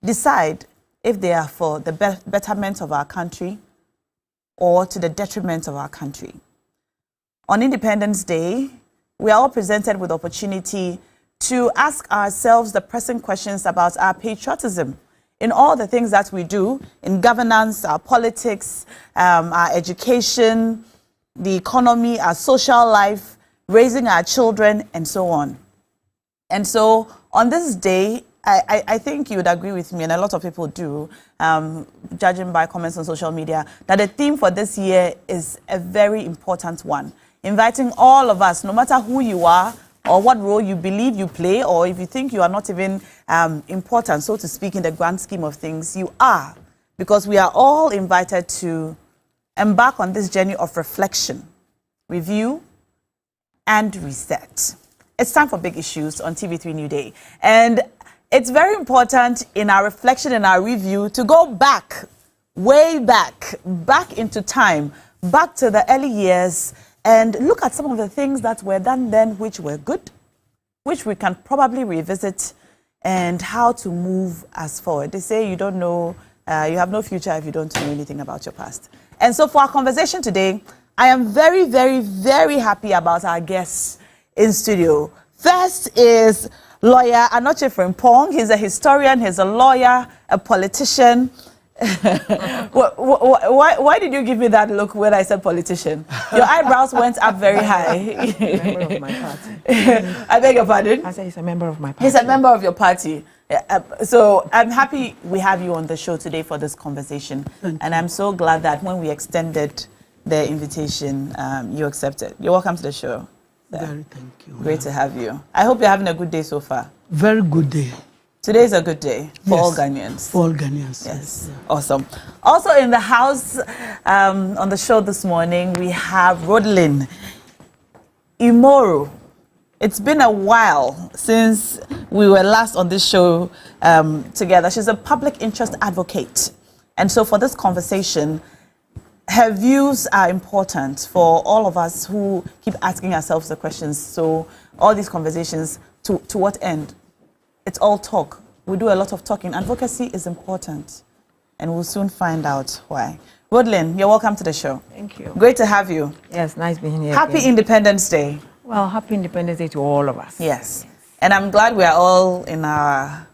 decide if they are for the betterment of our country or to the detriment of our country. On Independence Day, we are all presented with opportunity to ask ourselves the pressing questions about our patriotism in all the things that we do, in governance, our politics, our education, the economy, our social life, raising our children, and so on. And so on this day, I think you would agree with me, and a lot of people do, judging by comments on social media, that the theme for this year is a very important one. Inviting all of us, no matter who you are, or what role you believe you play, or if you think you are not even important, so to speak, in the grand scheme of things, you are. Because we are all invited to embark on this journey of reflection, review, and reset. It's time for Big Issues on TV3 New Day. And it's very important in our reflection and our review to go back, way back into time, back to the early years, and look at some of the things that were done then which were good, which we can probably revisit, and how to move us forward. They say you don't know, you have no future if you don't know anything about your past. And so for our conversation today, I am very, very, very happy about our guests in studio. First is lawyer Anoche Frimpong. He's a historian, he's a lawyer, a politician. Why did you give me that look when I said politician? Your eyebrows went up very high. Member of my party. I beg your pardon? I said he's a member of my party. He's a member of your party. So I'm happy we have you on the show today for this conversation. And I'm so glad that when we extended the invitation, you accepted. You're welcome to the show. Very thank you. Great to have you. I hope you're having a good day so far. Very good day. Today is a good day for all Ghanaians. For all Ghanaians. Yes. Yeah. Awesome. Also in the house on the show this morning, we have Rodelyn Imoru. It's been a while since we were last on this show together. She's a public interest advocate. And so for this conversation, her views are important for all of us who keep asking ourselves the questions. So all these conversations, to what end? It's all talk. We do a lot of talking. Advocacy is important, and we'll soon find out why. Rodelyn, you're welcome to the show. Thank you. Great to have you. Yes, nice being here. Happy again. Independence Day. Well, happy Independence Day to all of us. Yes. And I'm glad we are all in our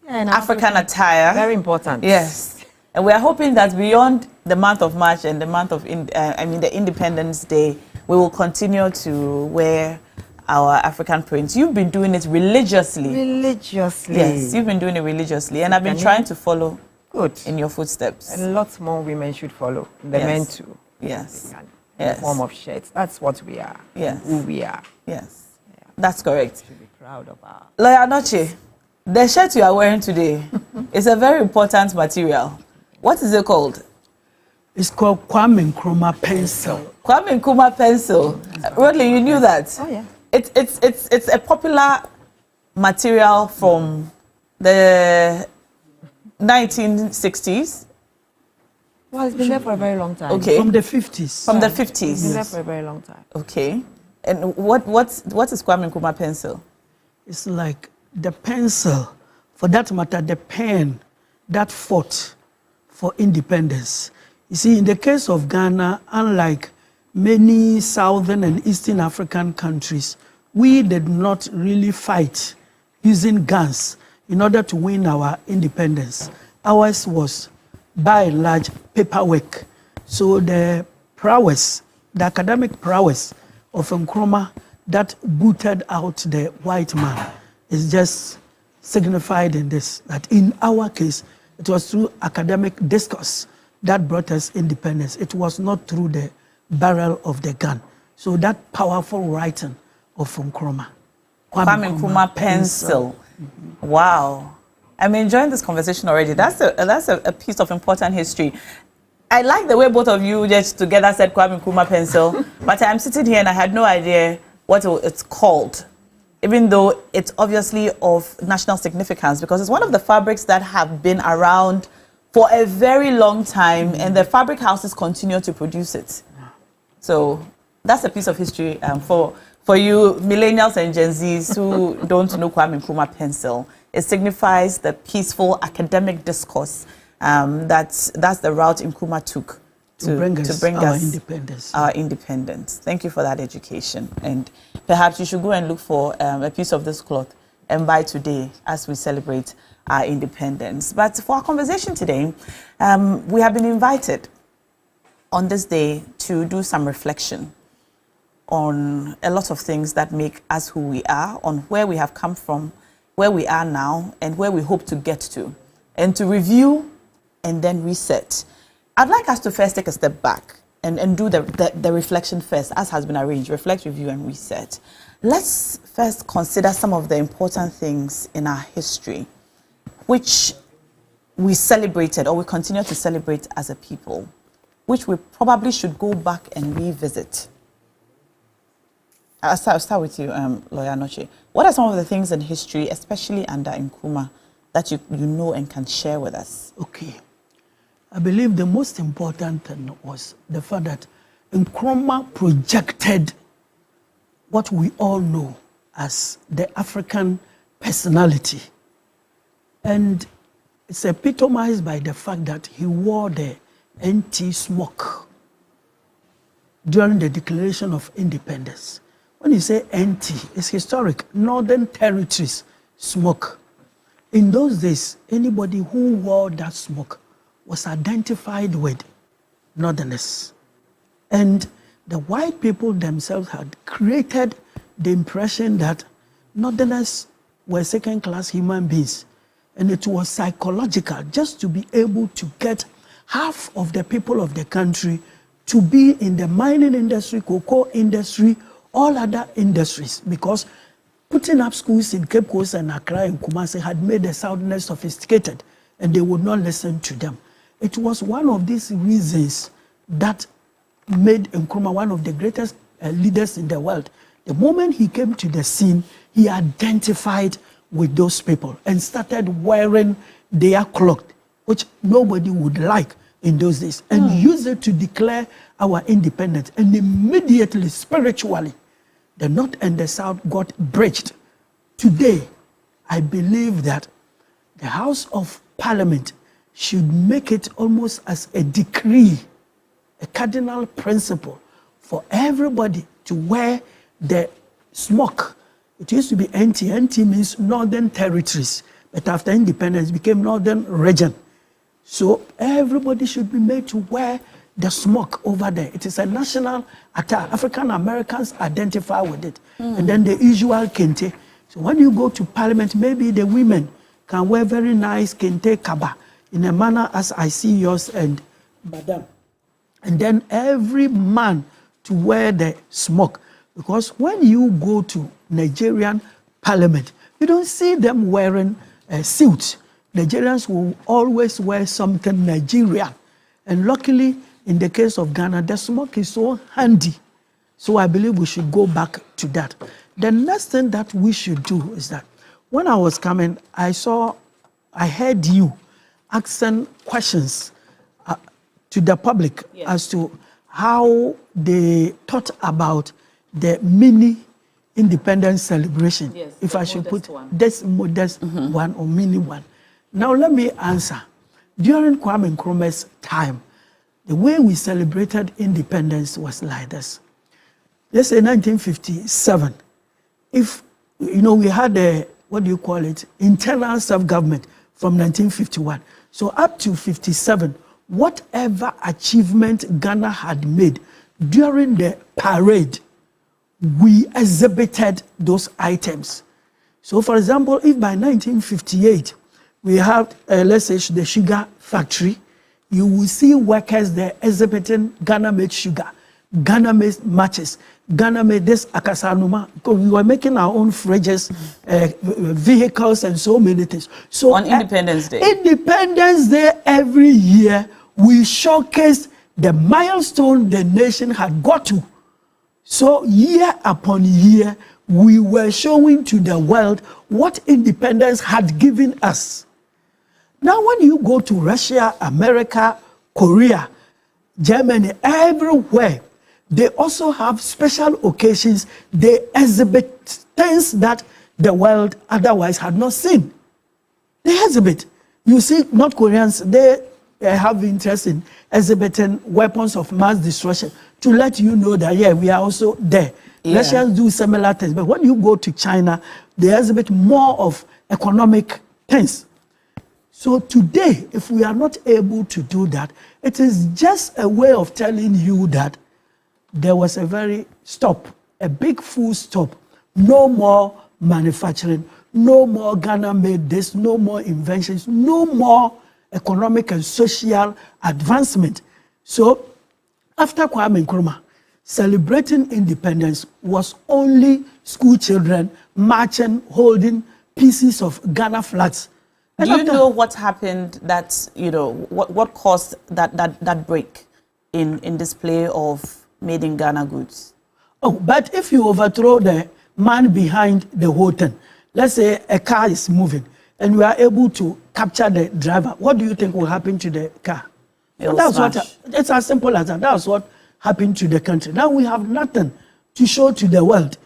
African attire. Very important. Yes. And we are hoping that beyond the month of March and the month of, the Independence Day, we will continue to wear our African prints. You've been doing it religiously. Religiously. Yes, you've been doing it religiously. And I've been trying to follow in your footsteps. And lots more women should follow. They're meant to. Yes. In the form of shirts. That's what we are. Yes. Who we are. Yes. Yeah. That's correct. We should be proud of our... Lawyer Anoche, the shirt you are wearing today is a very important material. What is it called? It's called Kwame Nkrumah pencil. Kwame Nkrumah pencil. Rodelyn, you knew that? Oh, yeah. It's a popular material from the 1960s. Well, it's been there for a very long time. Okay. From the 50s. From the 50s. It's been there for a very long time. Okay. And what is Kwame Nkrumah pencil? It's like the pencil, for that matter, the pen that fought for independence. You see, in the case of Ghana, unlike many southern and eastern African countries, we did not really fight using guns in order to win our independence. Ours was, by and large, paperwork. So the prowess, the academic prowess of Nkrumah that booted out the white man is just signified in this, that in our case, it was through academic discourse that brought us independence. It was not through the barrel of the gun. So that powerful writing of Nkrumah. Kwame Nkrumah pencil. Wow. I'm enjoying this conversation already. That's a piece of important history. I like the way both of you just together said Kwame Nkrumah pencil, but I'm sitting here and I had no idea what it's called, even though it's obviously of national significance, because it's one of the fabrics that have been around for a very long time, and the fabric houses continue to produce it. So that's a piece of history for you millennials and Gen Zs who don't know Kwame Nkrumah pencil. It signifies the peaceful academic discourse. That's the route Nkrumah took to bring us our independence. Thank you for that education. And perhaps you should go and look for a piece of this cloth and buy today as we celebrate our independence. But for our conversation today, we have been invited on this day to do some reflection on a lot of things that make us who we are, on where we have come from, where we are now, and where we hope to get to, and to review and then reset. I'd like us to first take a step back and do the reflection first, as has been arranged, reflect, review, and reset. Let's first consider some of the important things in our history, which we celebrated or we continue to celebrate as a people, which we probably should go back and revisit. I'll start with you, Lawyer Noche. What are some of the things in history, especially under Nkrumah, that you know and can share with us? Okay. I believe the most important thing was the fact that Nkrumah projected what we all know as the African personality. And it's epitomized by the fact that he wore the NT smock during the Declaration of Independence. When you say NT, it's historic, Northern Territories smock. In those days, anybody who wore that smock was identified with Northerners. And the white people themselves had created the impression that Northerners were second-class human beings. And it was psychological just to be able to get half of the people of the country to be in the mining industry, cocoa industry, all other industries, because putting up schools in Cape Coast and Accra and Kumasi had made the Southerners sophisticated, and they would not listen to them. It was one of these reasons that made Nkrumah one of the greatest leaders in the world. The moment he came to the scene, he identified with those people and started wearing their cloth, which nobody would like in those days, and used it to declare our independence. And immediately, spiritually, the North and the South got bridged. Today, I believe that the House of Parliament should make it almost as a decree, a cardinal principle for everybody to wear the smock. It used to be NT. NT means Northern Territories, but after independence it became Northern Region. So everybody should be made to wear the smock over there. It is a national attire. African Americans identify with it. And then the usual kente. So when you go to Parliament, maybe the women can wear very nice kente kaba in a manner as I see yours and Madame. And then every man to wear the smock. Because when you go to Nigerian Parliament, you don't see them wearing suits. Nigerians will always wear something Nigerian. And luckily, in the case of Ghana, the smock is so handy. So I believe we should go back to that. The next thing that we should do is that when I was coming, I heard you asking questions to the public as to how they thought about the mini independence celebration. Yes, if I should put this modest one or mini one. Now let me answer. During Kwame Nkrumah's time, the way we celebrated independence was like this. Let's say 1957. If, we had a, internal self-government from 1951. So up to 57, whatever achievement Ghana had made during the parade, we exhibited those items. So for example, if by 1958, we have, let's say, the sugar factory, you will see workers there exhibiting Ghana-made sugar, Ghana-made matches, Ghana-made this akasanuma, because we were making our own fridges, vehicles, and so many things. So on Independence Day? Independence Day every year, we showcased the milestone the nation had got to. So year upon year, we were showing to the world what independence had given us. Now, when you go to Russia, America, Korea, Germany, everywhere, they also have special occasions. They exhibit things that the world otherwise had not seen. They exhibit. You see, North Koreans, they have interest in exhibiting weapons of mass destruction to let you know that, yeah, we are also there. Yeah. Russians do similar things. But when you go to China, they exhibit more of economic things. So today, if we are not able to do that, it is just a way of telling you that there was a big full stop. No more manufacturing, no more Ghana made this, no more inventions, no more economic and social advancement. So after Kwame Nkrumah, celebrating independence was only school children marching, holding pieces of Ghana flags. Do you know what happened that, you know, what caused that break in display of made in Ghana goods? Oh, but if you overthrow the man behind the whole thing, let's say a car is moving and we are able to capture the driver, what do you think will happen to the car? It's as simple as that. That's what happened to the country. Now we have nothing to show to the world.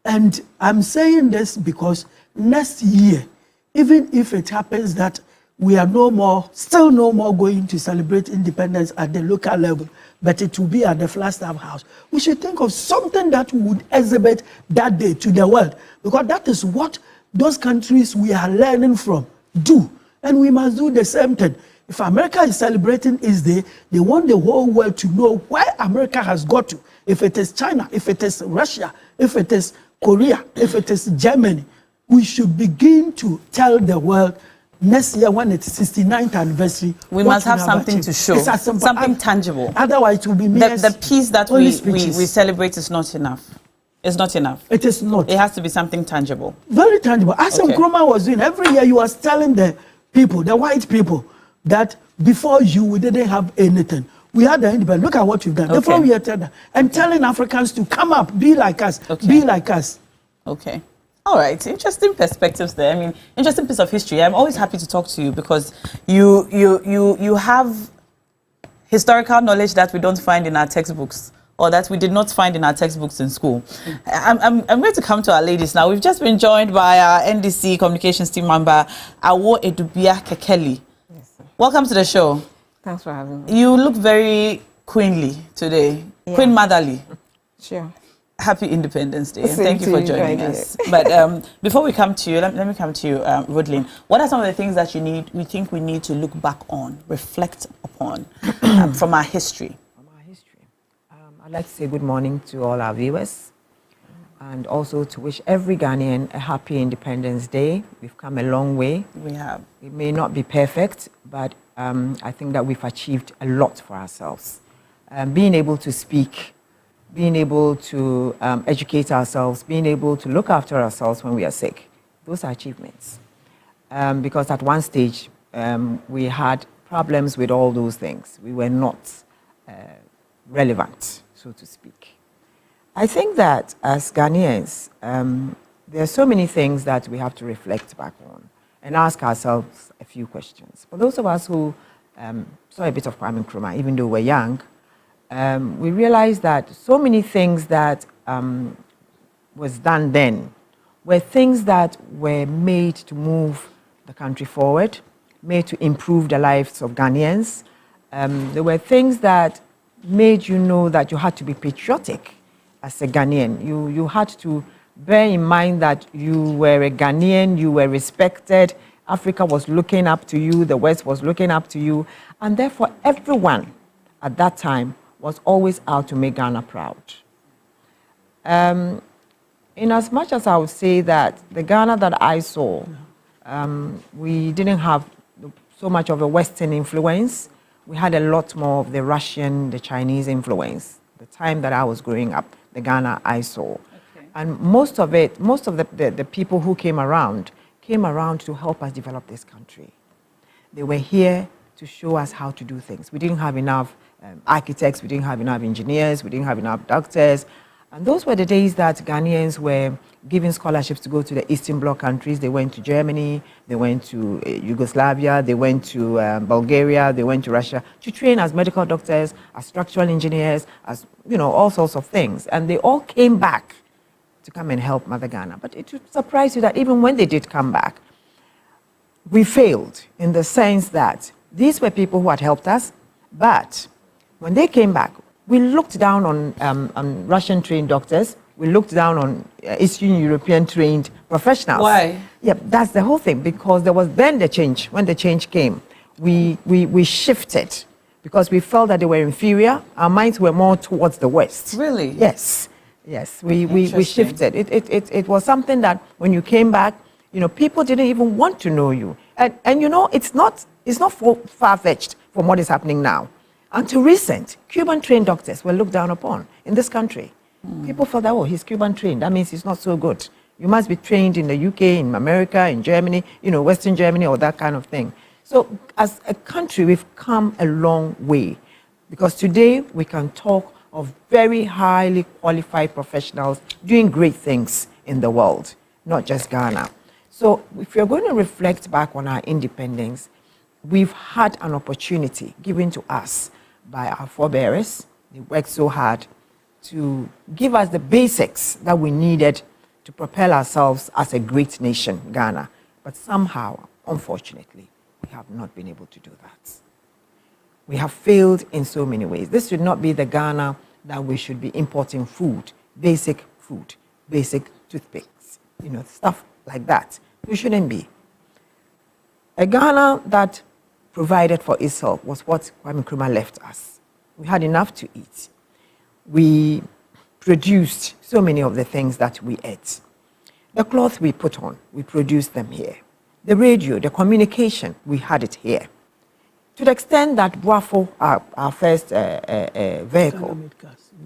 And I'm saying this because next year, even if it happens that we are still no more going to celebrate independence at the local level, but it will be at the Flagstaff House, we should think of something that we would exhibit that day to the world, because that is what those countries we are learning from do. And we must do the same thing. If America is celebrating its day, they want the whole world to know where America has got to. If it is China, if it is Russia, if it is Korea, if it is Germany, we should begin to tell the world next year when it's 69th anniversary. We must have something to show, something tangible. Otherwise, it will be the peace that we celebrate is not enough. It's not enough. It is not. It has to be something tangible. Very tangible. As Nkrumah was doing, every year you was telling the people, the white people, that before you, we didn't have anything. We had the independence. Look at what you've done. Before we had that, and telling Africans to come up, be like us, be like us. Okay. All right, interesting perspectives there. I mean, interesting piece of history. I'm always happy to talk to you because you have historical knowledge that we don't find in our textbooks, or that we did not find in our textbooks in school. I'm going to come to our ladies now. We've just been joined by our NDC communications team member, Awo Edubia Kekeli. Yes, sir. Welcome to the show. Thanks for having me. You look very queenly today, Queen Motherly. Sure. Happy Independence Day, and Same thank you for joining us. But before we come to you, let me come to you, Rodlin. What are some of the things that we think we need to look back on, reflect upon from our history? From our history, I'd like to say good morning to all our viewers, and also to wish every Ghanaian a happy Independence Day. We've come a long way. We have. It may not be perfect, but I think that we've achieved a lot for ourselves. Being able to speak, being able to educate ourselves, being able to look after ourselves when we are sick. Those are achievements. Because at one stage, we had problems with all those things. We were not relevant, so to speak. I think that as Ghanaians, there are so many things that we have to reflect back on and ask ourselves a few questions. For those of us who saw a bit of Kwame Nkrumah, even though we're young, we realized that so many things that was done then were things that were made to move the country forward, made to improve the lives of Ghanaians. There were things that made you know that you had to be patriotic as a Ghanaian. You had to bear in mind that you were a Ghanaian, you were respected, Africa was looking up to you, the West was looking up to you, and therefore everyone at that time was always out to make Ghana proud. In as much as I would say that the Ghana that I saw, we didn't have so much of a Western influence. We had a lot more of the Russian, the Chinese influence. The time that I was growing up, the Ghana I saw. Okay. And most of the people who came around to help us develop this country. They were here to show us how to do things. We didn't have enough architects, we didn't have enough engineers, we didn't have enough doctors. And those were the days that Ghanaians were given scholarships to go to the Eastern Bloc countries. They went to Germany, they went to Yugoslavia, they went to Bulgaria, they went to Russia to train as medical doctors, as structural engineers, as, you know, all sorts of things. And they all came back to come and help Mother Ghana. But it would surprise you that even when they did come back, we failed in the sense that these were people who had helped us, but when they came back, we looked down on Russian-trained doctors. We looked down on Eastern European-trained professionals. Why? Yeah, that's the whole thing, because there was then the change. When the change came, we shifted because we felt that they were inferior. Our minds were more towards the West. Really? Yes. Yes, we shifted. It was something that when you came back, you know, people didn't even want to know you. And you know, it's not far-fetched from what is happening now. Until recent, Cuban-trained doctors were looked down upon in this country. People thought that, oh, he's Cuban-trained. That means he's not so good. You must be trained in the UK, in America, in Germany, you know, Western Germany, or that kind of thing. So as a country, we've come a long way. Because today, we can talk of very highly qualified professionals doing great things in the world, not just Ghana. So if you're going to reflect back on our independence, we've had an opportunity given to us by our forebears. They worked so hard to give us the basics that we needed to propel ourselves as a great nation, Ghana. But somehow, unfortunately, we have not been able to do that. We have failed in so many ways. This should not be the Ghana that we should be importing food, basic toothpicks, you know, stuff like that. We shouldn't be. A Ghana that provided for itself was what Kwame Nkrumah left us. We had enough to eat. We produced so many of the things that we ate. The cloth we put on, we produced them here. The radio, the communication, we had it here. To the extent that Boafo, our first vehicle,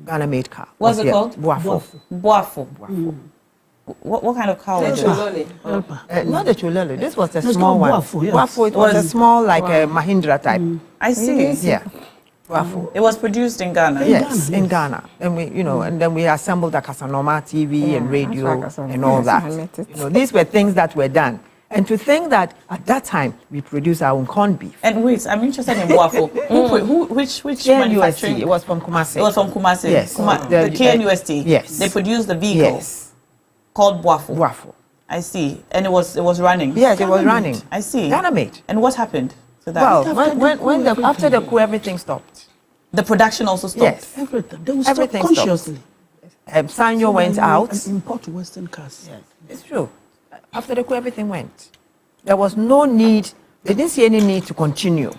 Ghana-made car. What's it called? Boafo. Boafo. What kind of car was it? Not the Chulele. This was a small one. Boafo, yes. Boafo, it was a small, like a Mahindra type. I see. Yeah. Boafo. It was produced in Ghana. Yes, in Ghana. And we, you know, and then we assembled a Casanoma TV and radio and all that. You know, these were things that were done. And to think that at that time we produced our own corned beef. And wait, I'm interested in Boafo. Which manufacturing? It was from Kumasi. It was from Kumasi. Yes. The KNUST. Yes. They produced the vehicle. Yes. Called Boafo. Boafo. I see. And it was running. Yes, it was running. I see. Ghana made. And what happened to that? Well, after the coup, everything stopped. The production also stopped. Yes. Everything. They will Everything stop consciously. Sanyo went out. And import Western cars. Yes, it's true. After the coup, everything went. There was no need. They didn't see any need to continue.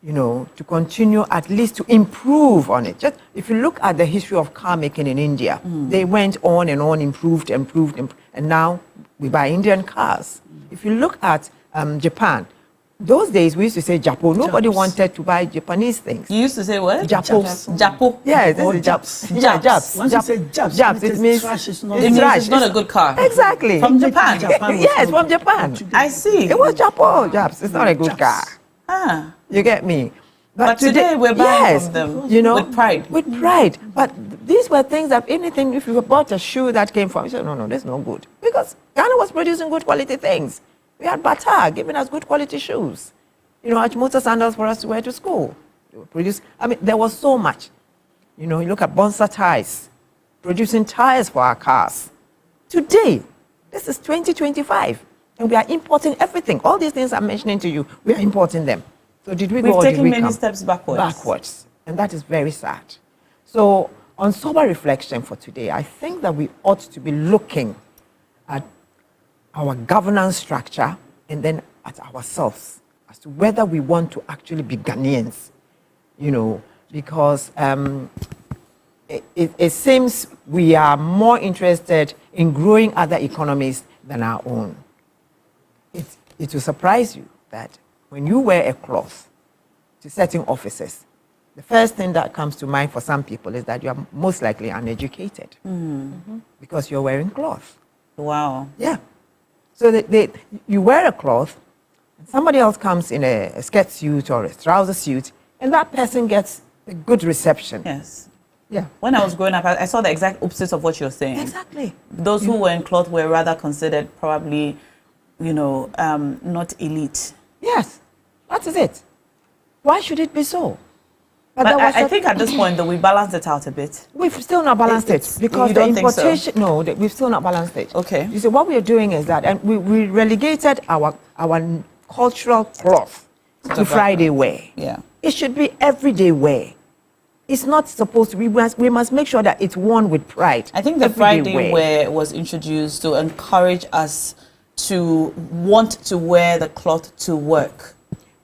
You know, to continue at least to improve on it. Just if you look at the history of car making in India, they went on and on, improved, and now we buy Indian cars. If you look at Japan, those days we used to say Japo. Nobody wanted to buy Japanese things. You used to say what? Japo. Japo. Yeah, this is Japs. Yeah, Japs. Once you say Japs, Japs, it means trash is not It means it's not a good car. Exactly. From Japan. Yes, from Japan. I see. It was Japo, Japs. It's not a good car. Ah. You get me? But today we're buying from them, you know, with pride. With pride. But these were things that anything, if you bought a shoe that came from, you said, no, this is not good. Because Ghana was producing good quality things. We had Bata giving us good quality shoes. You know, Achimota sandals for us to wear to school. They were I mean, there was so much. You know, you look at Bonsa tires, producing tires for our cars. Today, this is 2025, and we are importing everything. All these things I'm mentioning to you, we are importing them. So did we go or did we come? We've taken many steps backwards. Backwards, and that is very sad. So on sober reflection for today, I think that we ought to be looking at our governance structure and then at ourselves as to whether we want to actually be Ghanaians, you know, because it seems we are more interested in growing other economies than our own. It will surprise you that when you wear a cloth to certain offices, the first thing that comes to mind for some people is that you are most likely uneducated because you're wearing cloth. Wow. Yeah. So you wear a cloth, and somebody else comes in a skirt suit or a trouser suit, and that person gets a good reception. Yes. Yeah. When I was growing up, I saw the exact opposite of what you're saying. Exactly. Those who were in cloth were rather considered probably, you know, not elite. Yes, that is it. Why should it be so? But I think at this point, though, we balanced it out a bit. We've still not balanced it because the importation. So? No, we've still not balanced it. Okay. You see, what we are doing is that, and we relegated our cultural cloth to Friday wear. Yeah. It should be everyday wear. It's not supposed to be. We must make sure that it's worn with pride. I think the Friday wear was introduced to encourage us to want to wear the cloth to work.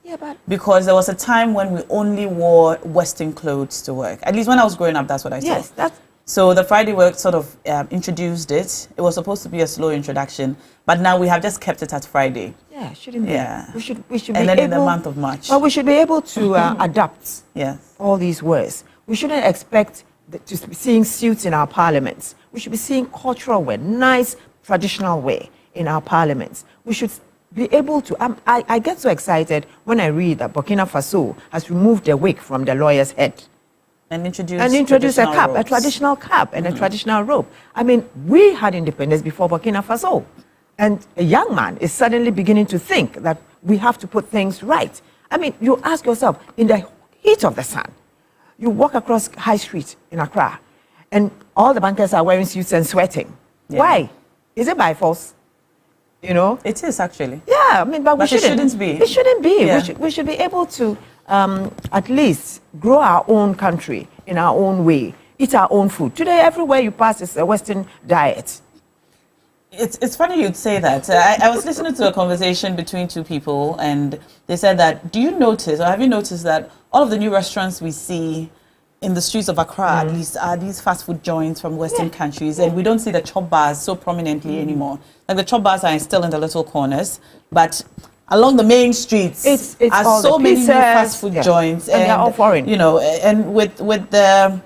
Yeah, but because there was a time when we only wore Western clothes to work. At least when I was growing up, that's what I saw. yes, that's So the Friday work sort of introduced it. It was supposed to be a slow introduction, but now we have just kept it at Friday. yeah, it shouldn't be. Yeah. We should And be then able, in the month of March. Well, we should be able to adapt Yes. all these words. We shouldn't expect to be seeing suits in our parliaments. We should be seeing cultural wear, nice traditional wear in our parliaments. We should be able to. I get so excited when I read that Burkina Faso has removed the wig from the lawyer's head And introduce a cap, robes. a traditional cap and a traditional robe. I mean, we had independence before Burkina Faso, and a young man is suddenly beginning to think that we have to put things right. I mean, you ask yourself, in the heat of the sun, you walk across High Street in Accra, and all the bankers are wearing suits and sweating. Yeah. Why? Is it by force? You know? It is actually. Yeah, I mean, but we But it shouldn't. shouldn't be. It shouldn't be. Yeah. We should be able to at least grow our own country in our own way, eat our own food. Today, everywhere you pass is a Western diet. It's funny you'd say that. I was listening to a conversation between two people, and they said that, do you notice, or have you noticed that all of the new restaurants we see in the streets of Accra, at least, are these fast food joints from Western countries, and we don't see the chop bars so prominently anymore. Like the chop bars are still in the little corners, but along the main streets It's are all so the many new pizzas, fast food joints, and they're all foreign. You know, and with the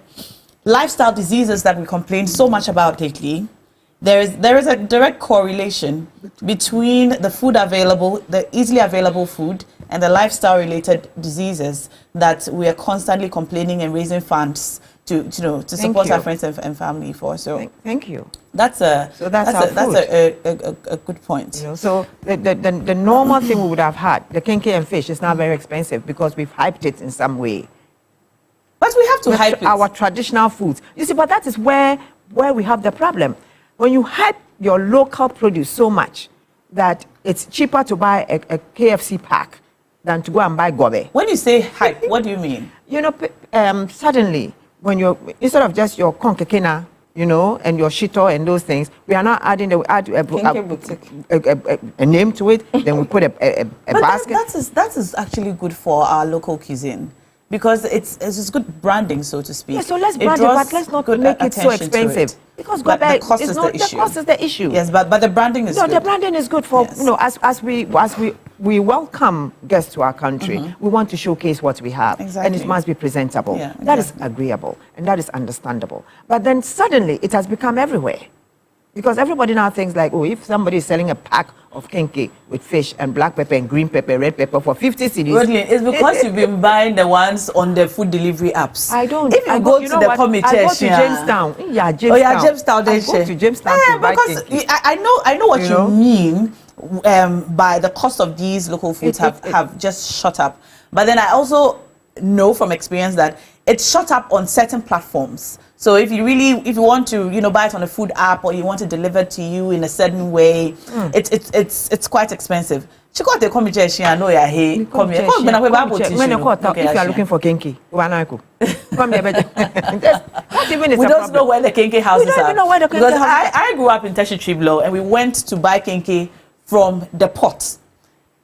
lifestyle diseases that we complain so much about lately, there is a direct correlation between the food available, the easily available food, and the lifestyle-related diseases that we are constantly complaining and raising funds to support our friends and family for. So Thank you. that's a good point. You know, so the normal thing we would have had, the kenke and fish, is now very expensive because we've hyped it in some way. But we have to hype it. Our traditional foods. You see, but that is where we have the problem. When you hype your local produce so much that it's cheaper to buy a KFC pack than to go and buy gobe. When you say hype, what do you mean? You know, suddenly, when you're, instead of just your konkekena, you know, and your shito and those things, we are now adding a name to it, then we put a basket. That is actually good for our local cuisine. Because it's good branding, so to speak. Yeah, so let's brand it, but let's not make it so expensive. Because the cost is the issue. The cost is the issue. Yes, but the branding is good. The branding is good for, you know, as we welcome guests to our country, we want to showcase what we have. Exactly. And it must be presentable. Yeah, That is agreeable and that is understandable. But then suddenly it has become everywhere. Because everybody now thinks like, oh, if somebody is selling a pack of kenke with fish and black pepper and green pepper, red pepper for 50 cedis. Rodney, it's because you've been buying the ones on the food delivery apps. I don't. If you go to the committee, I go to Jamestown. Yeah, Jamestown. Oh yeah, Jamestown. I go to Jamestown to buy because kenke. I know what you mean by the cost of these local foods have just shot up. But then I also know from experience that it shot up on certain platforms. So if you want to, you know, buy it on a food app or you want it delivered to you in a certain way, it's quite expensive. She got the come here, I know you're here. Come here. If you are looking for kenke, come here. We don't know where the kenke houses are. We don't even know where the kenke houses are. I grew up in Tertiary Blow and we went to buy kenke from the pot.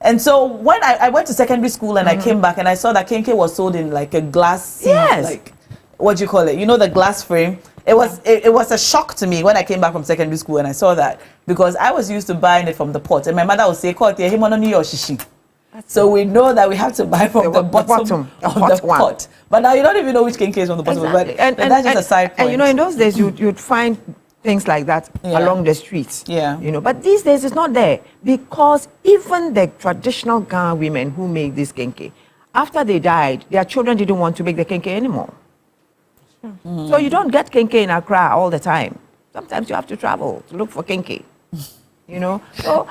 And so when I went to secondary school and I came back and I saw that kenke was sold in like a glass, like what do you call it? You know, the glass frame. It was a shock to me when I came back from secondary school and I saw that, because I was used to buying it from the pot, and my mother would say, so we know that we have to buy from the bottom of the pot. But now you don't even know which kenke is from the bottom. Exactly. But that's just a side point. And you know, in those days you'd find things like that along the streets. Yeah. You know, but these days it's not there, because even the traditional Ghana women who make this kenke, after they died, their children didn't want to make the kenke anymore. So you don't get kenke in Accra all the time. Sometimes you have to travel to look for kenke. You know, so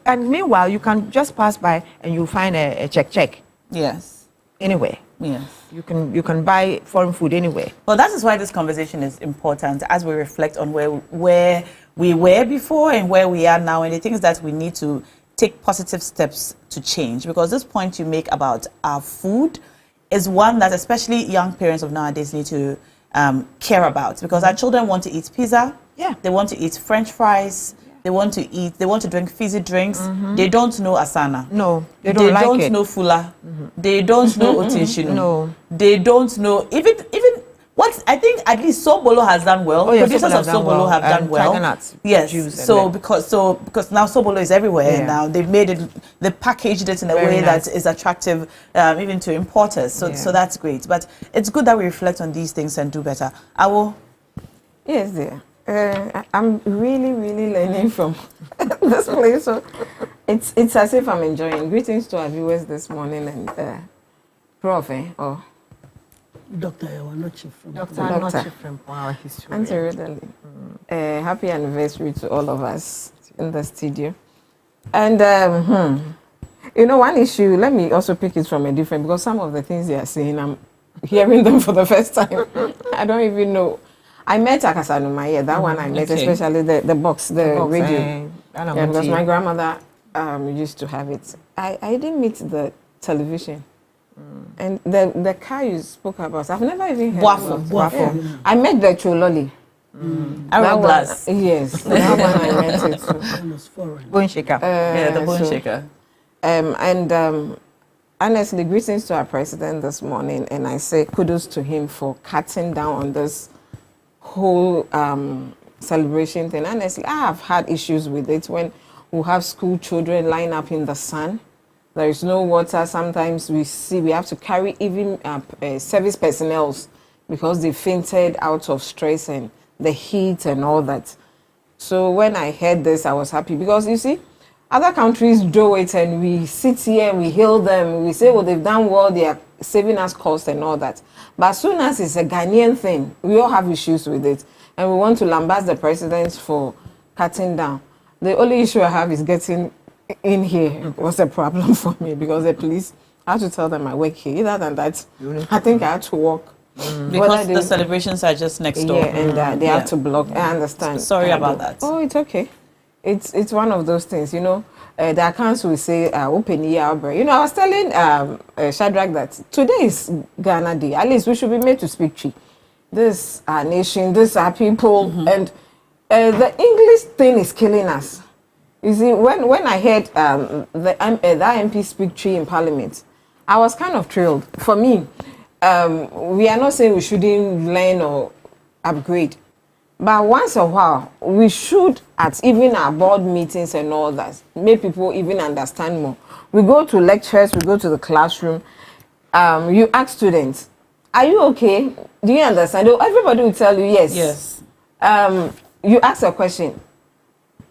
and meanwhile you can just pass by and you find a check. Yes. Anyway. Yes. You can buy foreign food anywhere. Well, that is why this conversation is important as we reflect on where we were before and where we are now, and the things that we need to take positive steps to change. Because this point you make about our food is one that especially young parents of nowadays need to care about, because our children want to eat pizza, they want to eat French fries, they want to drink fizzy drinks. They don't know asana. No, they don't like it. They don't know fula. They don't know otinshino. No. They don't know even what I think at least Sobolo has done well. Producers of Sobolo have done well. Yes. So because now Sobolo is everywhere now. They've made it, they packaged it in a way that is attractive even to importers. So that's great. But it's good that we reflect on these things and do better. Yes, dear. I'm really learning from this place. So it's as if I'm enjoying. Greetings to our viewers this morning and Prof. Dr. Ewanochi from Dr. from our history. Auntie Ridley. Happy anniversary to all of us in the studio. And you know, one issue, let me also pick it from a different, because some of the things they are saying, I'm hearing them for the first time. I don't even know. I met Akasanuma, that one I met, especially the box, the radio. Because my grandmother used to have it. I didn't meet the television. And the car you spoke about, I've never even heard of Waffle. I met the Chololi. Glass. Yes, that one I met it too. Bone shaker. The bone shaker. And honestly, greetings to our president this morning, and I say kudos to him for cutting down on this whole celebration thing. Honestly, I have had issues with it when we have school children line up in the sun. There is no water. Sometimes we have to carry even service personnel because they fainted out of stress and the heat and all that. So when I heard this, I was happy, because you see, other countries do it and we sit here and we hail them. We say, well, they've done well, they are saving us cost and all that. But as soon as it's a Ghanaian thing, we all have issues with it. And we want to lambast the president for cutting down. The only issue I have is getting in here was a problem for me, because the police, I had to tell them I work here. Either than that, I think I had to walk. Because the celebrations are just next door. Yeah, and they have to block. I understand. Sorry about that. Oh, it's okay. It's one of those things, you know. The accounts will say, open year. You know, I was telling Shadrach that today is Ghana Day. At least we should be made to speak Chi. This our nation, this our people. And the English thing is killing us. You see, when I heard the MP speak Chi in Parliament, I was kind of thrilled. For me, we are not saying we shouldn't learn or upgrade. But once in a while, we should, at even our board meetings and all that, make people even understand more. We go to lectures, we go to the classroom. You ask students, are you okay? Do you understand? Everybody will tell you yes. Yes. You ask a question,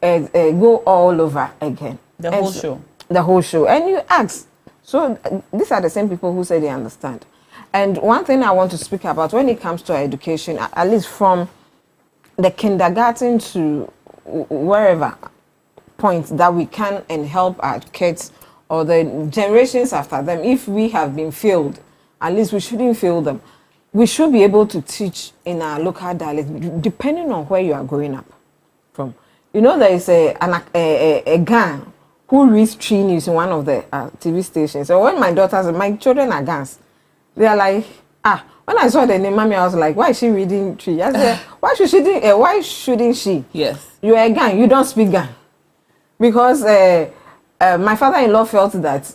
go all over again. The whole show. The whole show. And you ask. So these are the same people who say they understand. And one thing I want to speak about when it comes to education, at least from the kindergarten to wherever point that we can and help our kids or the generations after them, if we have been failed, at least we shouldn't fail them. We should be able to teach in our local dialect, depending on where you are growing up from. You know, there is a guy who reads Tree News in one of the TV stations. So when my children are Gans, they are like, when I saw the name, mommy, I was like, why is she reading Tree? I said, why shouldn't she? Yes. You are a Gan, you don't speak Gan. Because my father-in-law felt that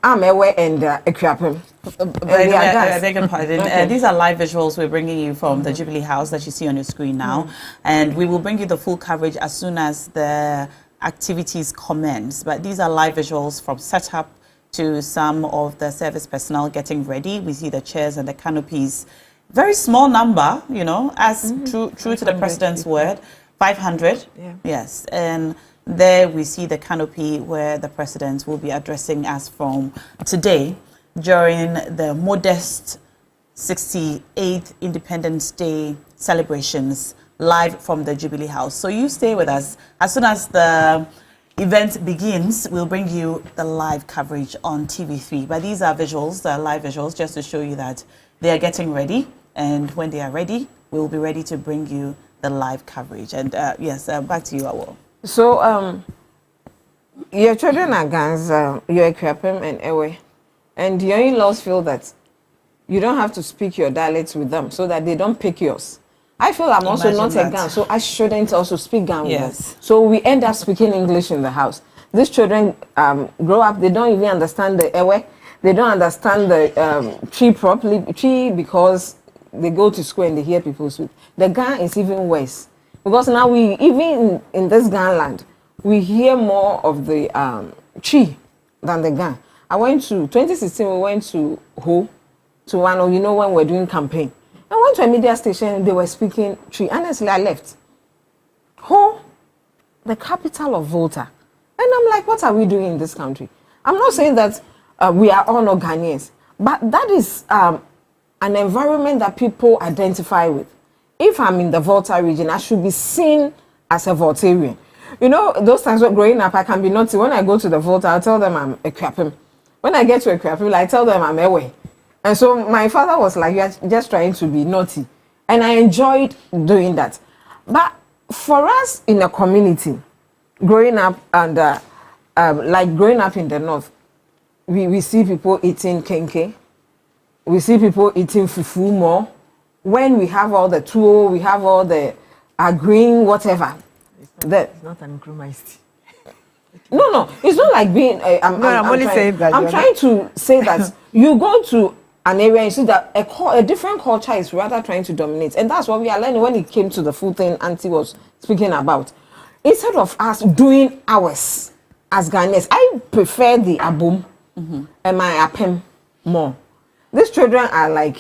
I'm aware and equipping. I beg your pardon. Okay. These are live visuals we're bringing you from the Jubilee House that you see on your screen now. And we will bring you the full coverage as soon as the activities commence. But these are live visuals from setup to some of the service personnel getting ready. We see the chairs and the canopies. Very small number, you know, as true to the president's word. 500. Yeah. Yes. And there we see the canopy where the president will be addressing us from today during the modest 68th Independence Day celebrations live from the Jubilee House. So you stay with us. As soon as the event begins, we'll bring you the live coverage on TV3. But these are visuals, they're live visuals, just to show you that they are getting ready. And when they are ready, we'll be ready to bring you the live coverage. And yes, back to you, Awo. So, your children are guns, you're Ekrapem and Ewe. And your in-laws feel that you don't have to speak your dialects with them so that they don't pick yours. I feel I'm also not a Gan, so I shouldn't also speak Gan with them. So we end up speaking English in the house. These children grow up, they don't even understand the Ewe. They don't understand the tree properly, tree because they go to school and they hear people speak. The Gan is even worse. Because now we, even in this Gan land, we hear more of the tree than the Gan. I went to, 2016, we went to Ho, to one of, you know, when we're doing campaign. I went to a media station, they were speaking tree. Honestly, I left. Ho, the capital of Volta. And I'm like, what are we doing in this country? I'm not saying that we are all not Ghanaians, but that is an environment that people identify with. If I'm in the Volta region, I should be seen as a Voltarian. You know, those times when growing up, I can be naughty. When I go to the Volta, I'll tell them I'm Ekrapem. When I get to Ekrapem, I tell them I'm Ewe. And so my father was like, you're just trying to be naughty. And I enjoyed doing that. But for us in a community, growing up and like growing up in the north, we see people eating kenke. We see people eating fufu more. When we have all the tuwo, we have all the green, whatever. It's not an Nkrumah. No, it's not like being. I'm only saying that. I'm trying to say that you go to an area and see that a different culture is rather trying to dominate, and that's what we are learning when it came to the food thing Auntie was speaking about. Instead of us doing ours as Ghanaians, I prefer the abum and my apem more. These children are like,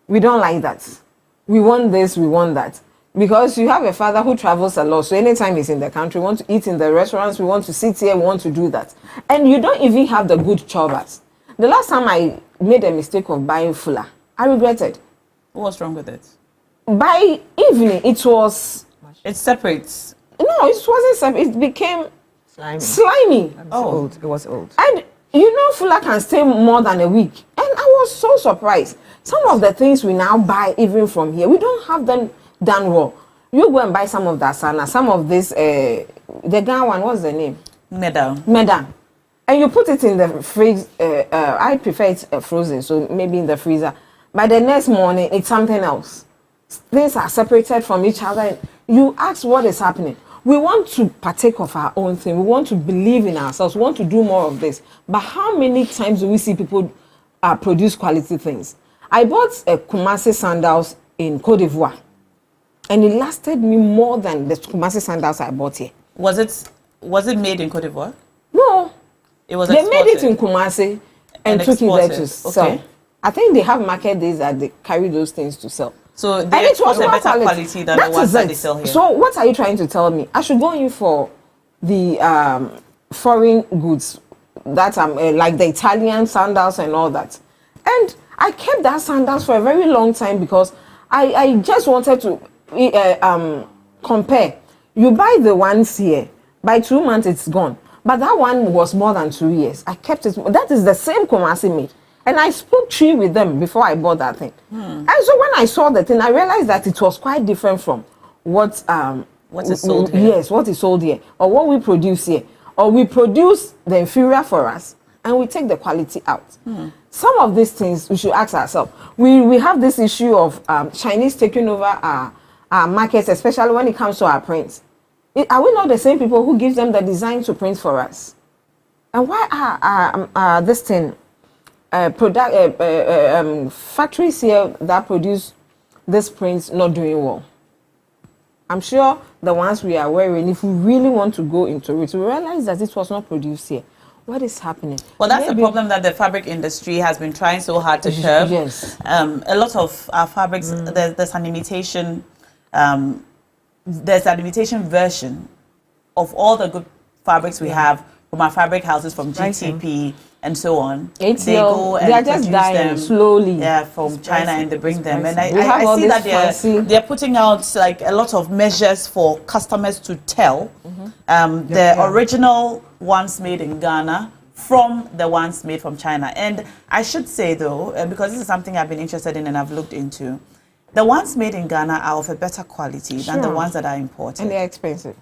we don't like that. We want this, we want that. Because you have a father who travels a lot, so anytime he's in the country, we want to eat in the restaurants, we want to sit here, we want to do that. And you don't even have the good chobas. The last time I made a mistake of buying fula, I regretted. What's wrong with it? By evening, it was... It separates. No, it wasn't separate. It became slimy. Old. It was old. And you know, fula can stay more than a week. And I was so surprised. Some of the things we now buy, even from here, we don't have them done well. You go and buy some of that sana, some of this, the Ghana one, what's the name? Meda. And you put it in the fridge. I prefer it frozen, so maybe in the freezer. By the next morning, it's something else. Things are separated from each other. You ask what is happening. We want to partake of our own thing. We want to believe in ourselves. We want to do more of this. But how many times do we see people produce quality things? I bought a Kumasi sandals in Côte d'Ivoire. And it lasted me more than the Kumasi sandals I bought here. Was it made in Côte d'Ivoire? No. It was They made it in Kumasi and took it there to sell. I think they have market days that they carry those things to sell. So they export a better quality than the ones that they sell here. So what are you trying to tell me? I should go in for the foreign goods that like the Italian sandals and all that. And I kept that sandals for a very long time because I just wanted to compare. You buy the ones here, by 2 months it's gone. But that one was more than 2 years. I kept it. That is the same Kumasi made. And I spoke tree with them before I bought that thing. And so when I saw the thing, I realized that it was quite different from what is sold here. Yes, what is sold here. Or what we produce here. Or we produce the inferior for us and we take the quality out. Some of these things we should ask ourselves. We have this issue of Chinese taking over our markets, especially when it comes to our prints. Are we not the same people who give them the design to print for us? And why are this thing factories here that produce these prints not doing well? I'm sure the ones we are wearing, if we really want to go into it, we realize that it was not produced here. What is happening? Well, that's the problem that the fabric industry has been trying so hard to curb. Yes. A lot of our fabrics, there's an imitation version of all the good fabrics we have from our fabric houses, from GTP, and so on. They are just dying them, slowly. Yeah, from China, and they bring them. And I see that they're putting out like a lot of measures for customers to tell the original ones made in Ghana from the ones made from China. And I should say though, because this is something I've been interested in and I've looked into, the ones made in Ghana are of a better quality than the ones that are imported. And they're expensive.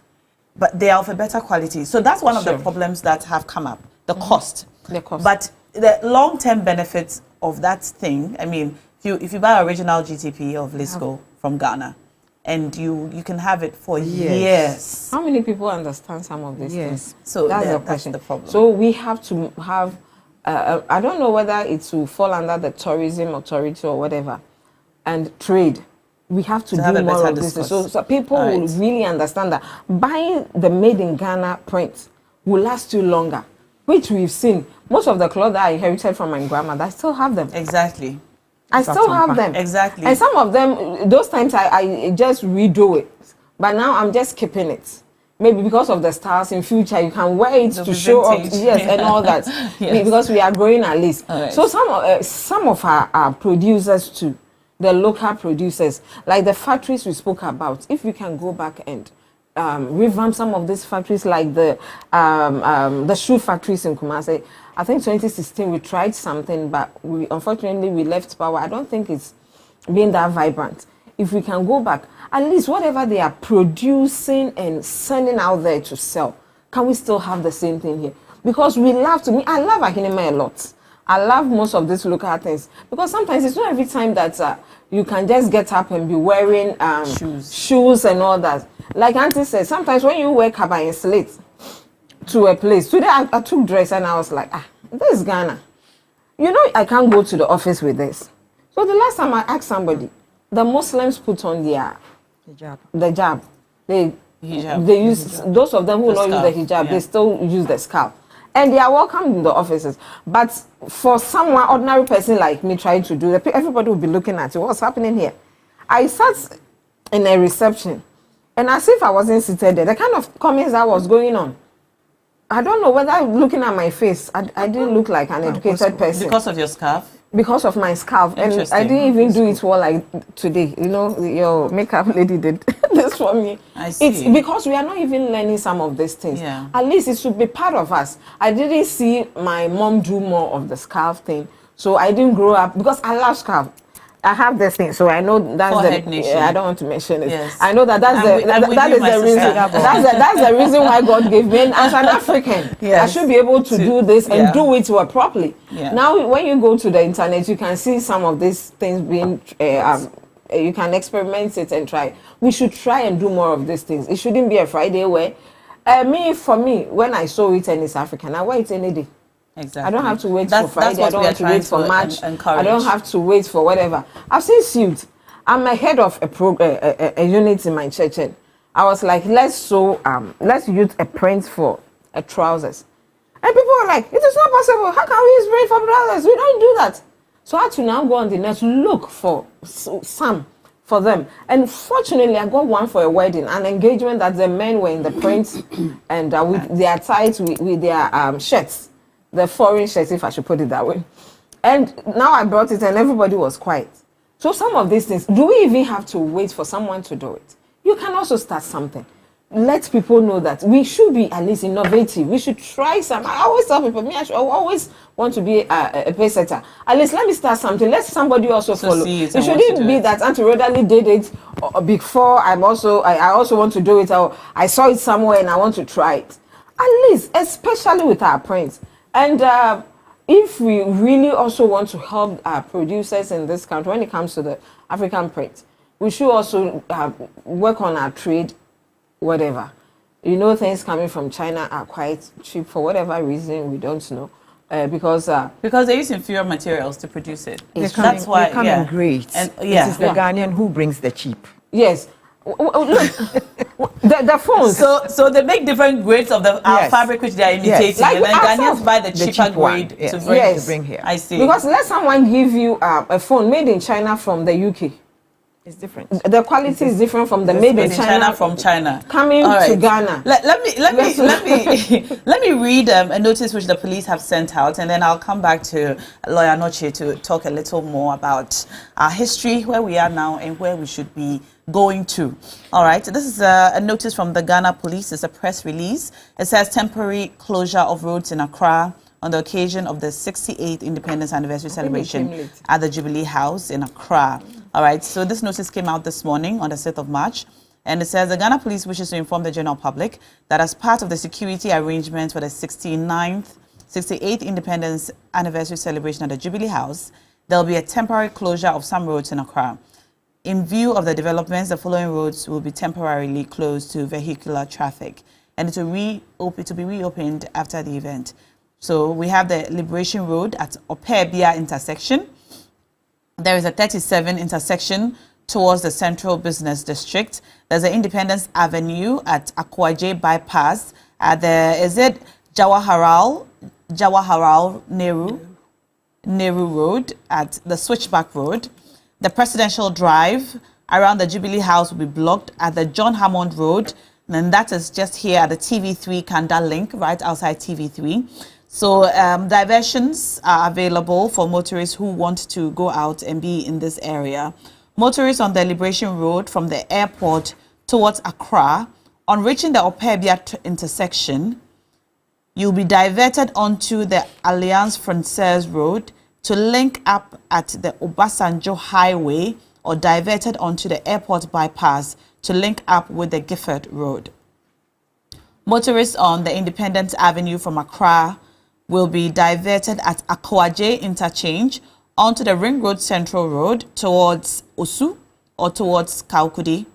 But they are of a better quality. So that's one of the problems that have come up, the cost. The cost. But the long-term benefits of that thing, I mean, if you buy original GTP of Lisco from Ghana, and you can have it for years. How many people understand some of these things? So that's the problem. So we have to have, I don't know whether it will fall under the tourism authority or whatever, and trade. We have to do more of this. So people will really understand that buying the made in Ghana print will last you longer, which we've seen. Most of the clothes that I inherited from my grandmother, I still have them. Exactly. I still have them. Exactly. And some of them, those times I just redo it. But now I'm just keeping it. Maybe because of the stars in future, you can wear it to show up, and all that. Because we are growing at least. So some of our producers too, the local producers, like the factories we spoke about, if we can go back and revamp some of these factories, like the shoe factories in Kumasi. I think 2016 we tried something, but unfortunately we left power. I don't think it's being that vibrant. If we can go back, at least whatever they are producing and sending out there to sell, can we still have the same thing here? Because I love Akinema a lot. I love most of these local things, because sometimes it's not every time that you can just get up and be wearing shoes and all that. Like Auntie said, sometimes when you wear kaba and slate to a place, today I took dress and I was like, this is Ghana. You know, I can't go to the office with this. So the last time I asked somebody, the Muslims put on their hijab. They use, those of them who don't use the hijab, they still use the scarf. And they are welcome in the offices. But for someone, ordinary person like me trying to do that, everybody will be looking at you. What's happening here? I sat in a reception, and as if I wasn't seated there, the kind of comments that was going on, I don't know whether looking at my face, I didn't look like an educated person. Because of your scarf? Because of my scarf. And I didn't even do it well like today. You know, your makeup lady did this for me. I see. It's because we are not even learning some of these things. Yeah. At least it should be part of us. I didn't see my mom do more of the scarf thing. So I didn't grow up, because I love scarf. I have this thing, so I know that's I don't want to mention it. Yes. I know that's the reason. That's the reason why God gave me. And as an African, I should be able to do this and do it well properly. Yeah. Now, when you go to the internet, you can see some of these things being. You can experiment it and try. We should try and do more of these things. It shouldn't be a Friday wear. For me, when I saw it and it's African, I wear it any day. Exactly. I don't have to wait for Friday. I don't have to wait for March. I don't have to wait for whatever. I've seen suits. I'm a head of a unit in my church, and I was like, let's use a print for a trousers. And people were like, it is not possible. How can we use print for trousers? We don't do that. So I had to now go on the net to look for some for them. And fortunately, I got one for a wedding, an engagement that the men were in the print and with their tights, with their shirts. The foreign shirts, if I should put it that way. And now I brought it and everybody was quiet. So some of these things, do we even have to wait for someone to do it? You can also start something. Let people know that we should be at least innovative. We should try some. I always tell people, I always want to be a pace setter. At least let me start something. Let somebody also follow. It shouldn't be that Auntie Rodali did it before. I also want to do it. Or I saw it somewhere and I want to try it. At least, especially with our prints. And if we really also want to help our producers in this country, when it comes to the African print, we should also work on our trade, whatever. You know, things coming from China are quite cheap for whatever reason, we don't know. Because they use inferior materials to produce it. That's why they come in grades. And it is the Ghanaian who brings the cheap. Yes. Look, the phones. So they make different grades of the fabric which they are imitating, and then Ghanaians buy the cheaper grade to bring here. I see. Because let someone give you a phone made in China from the UK. It's different. The quality is different from the made in China from China coming to Ghana. Let me read a notice which the police have sent out, and then I'll come back to Lawyer Noche to talk a little more about our history, where we are now, and where we should be going to. All right, this is a notice from the Ghana Police. It's a press release. It says temporary closure of roads in Accra on the occasion of the 68th Independence Anniversary celebration at the Jubilee House in Accra. All right, so this notice came out this morning on the 6th of March, and it says the Ghana Police wishes to inform the general public that as part of the security arrangements for the 68th Independence Anniversary celebration at the Jubilee House, there will be a temporary closure of some roads in Accra. In view of the developments, the following roads will be temporarily closed to vehicular traffic, and it will be reopened after the event. So we have the Liberation Road at Opebia intersection. There is a 37 intersection towards the Central Business District. There's an Independence Avenue at Akwaje Bypass. Is it Jawaharlal Nehru Road at the Switchback Road. The Presidential Drive around the Jubilee House will be blocked at the John Hammond Road. And that is just here at the TV3 Kanda link, right outside TV3. So diversions are available for motorists who want to go out and be in this area. Motorists on the Liberation Road from the airport towards Accra, on reaching the Opebia intersection, you'll be diverted onto the Alliance Francaise Road to link up at the Obasanjo Highway, or diverted onto the airport bypass to link up with the Gifford Road. Motorists on the Independence Avenue from Accra will be diverted at Akwaje Interchange onto the Ring Road Central Road towards Osu or towards Kaukudi.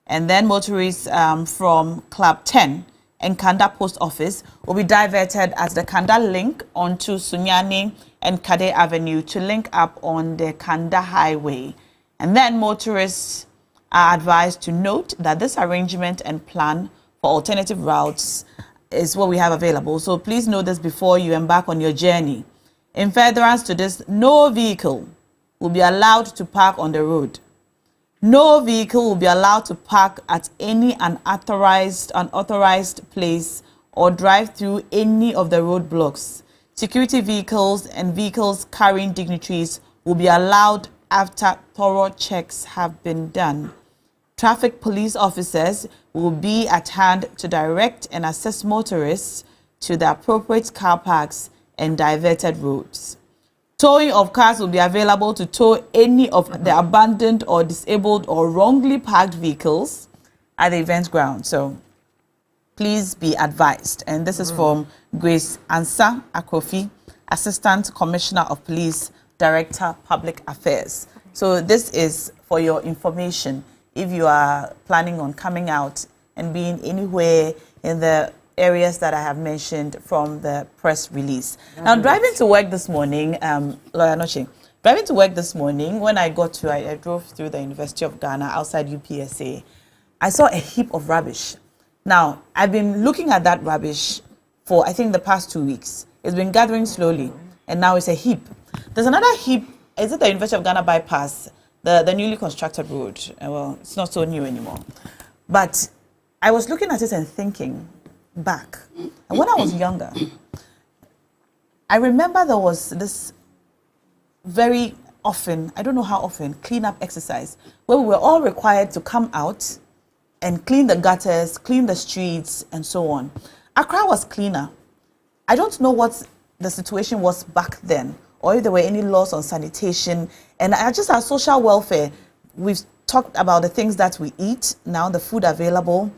And then motorists from Club 10 and Kanda Post Office will be diverted at the Kanda link onto Sunyani and Kade Avenue to link up on the Kanda Highway. And then motorists are advised to note that this arrangement and plan for alternative routes is what we have available. So please know this before you embark on your journey. In furtherance to this, no vehicle will be allowed to park on the road. No vehicle will be allowed to park at any unauthorized place or drive through any of the roadblocks. Security vehicles and vehicles carrying dignitaries will be allowed after thorough checks have been done. Traffic police officers will be at hand to direct and assess motorists to the appropriate car parks and diverted roads. Towing of cars will be available to tow any of the abandoned or disabled or wrongly parked vehicles at the event ground. So please be advised. And this is from Grace Ansa Akrofi, Assistant Commissioner of Police, Director, Public Affairs. So this is for your information if you are planning on coming out and being anywhere in the areas that I have mentioned from the press release. Now, driving to work this morning, Lawyer Noche, driving to work this morning, when I drove through the University of Ghana outside UPSA, I saw a heap of rubbish. Now, I've been looking at that rubbish for, I think, the past 2 weeks. It's been gathering slowly, and now it's a heap. There's another heap. Is it the University of Ghana bypass, the newly constructed road? Well, it's not so new anymore. But I was looking at it and thinking back. And when I was younger, I remember there was this very often, I don't know how often, cleanup exercise where we were all required to come out and clean the gutters, clean the streets, and so on. Accra was cleaner. I don't know what the situation was back then, or if there were any laws on sanitation. And just our social welfare, we've talked about the things that we eat, now the food available,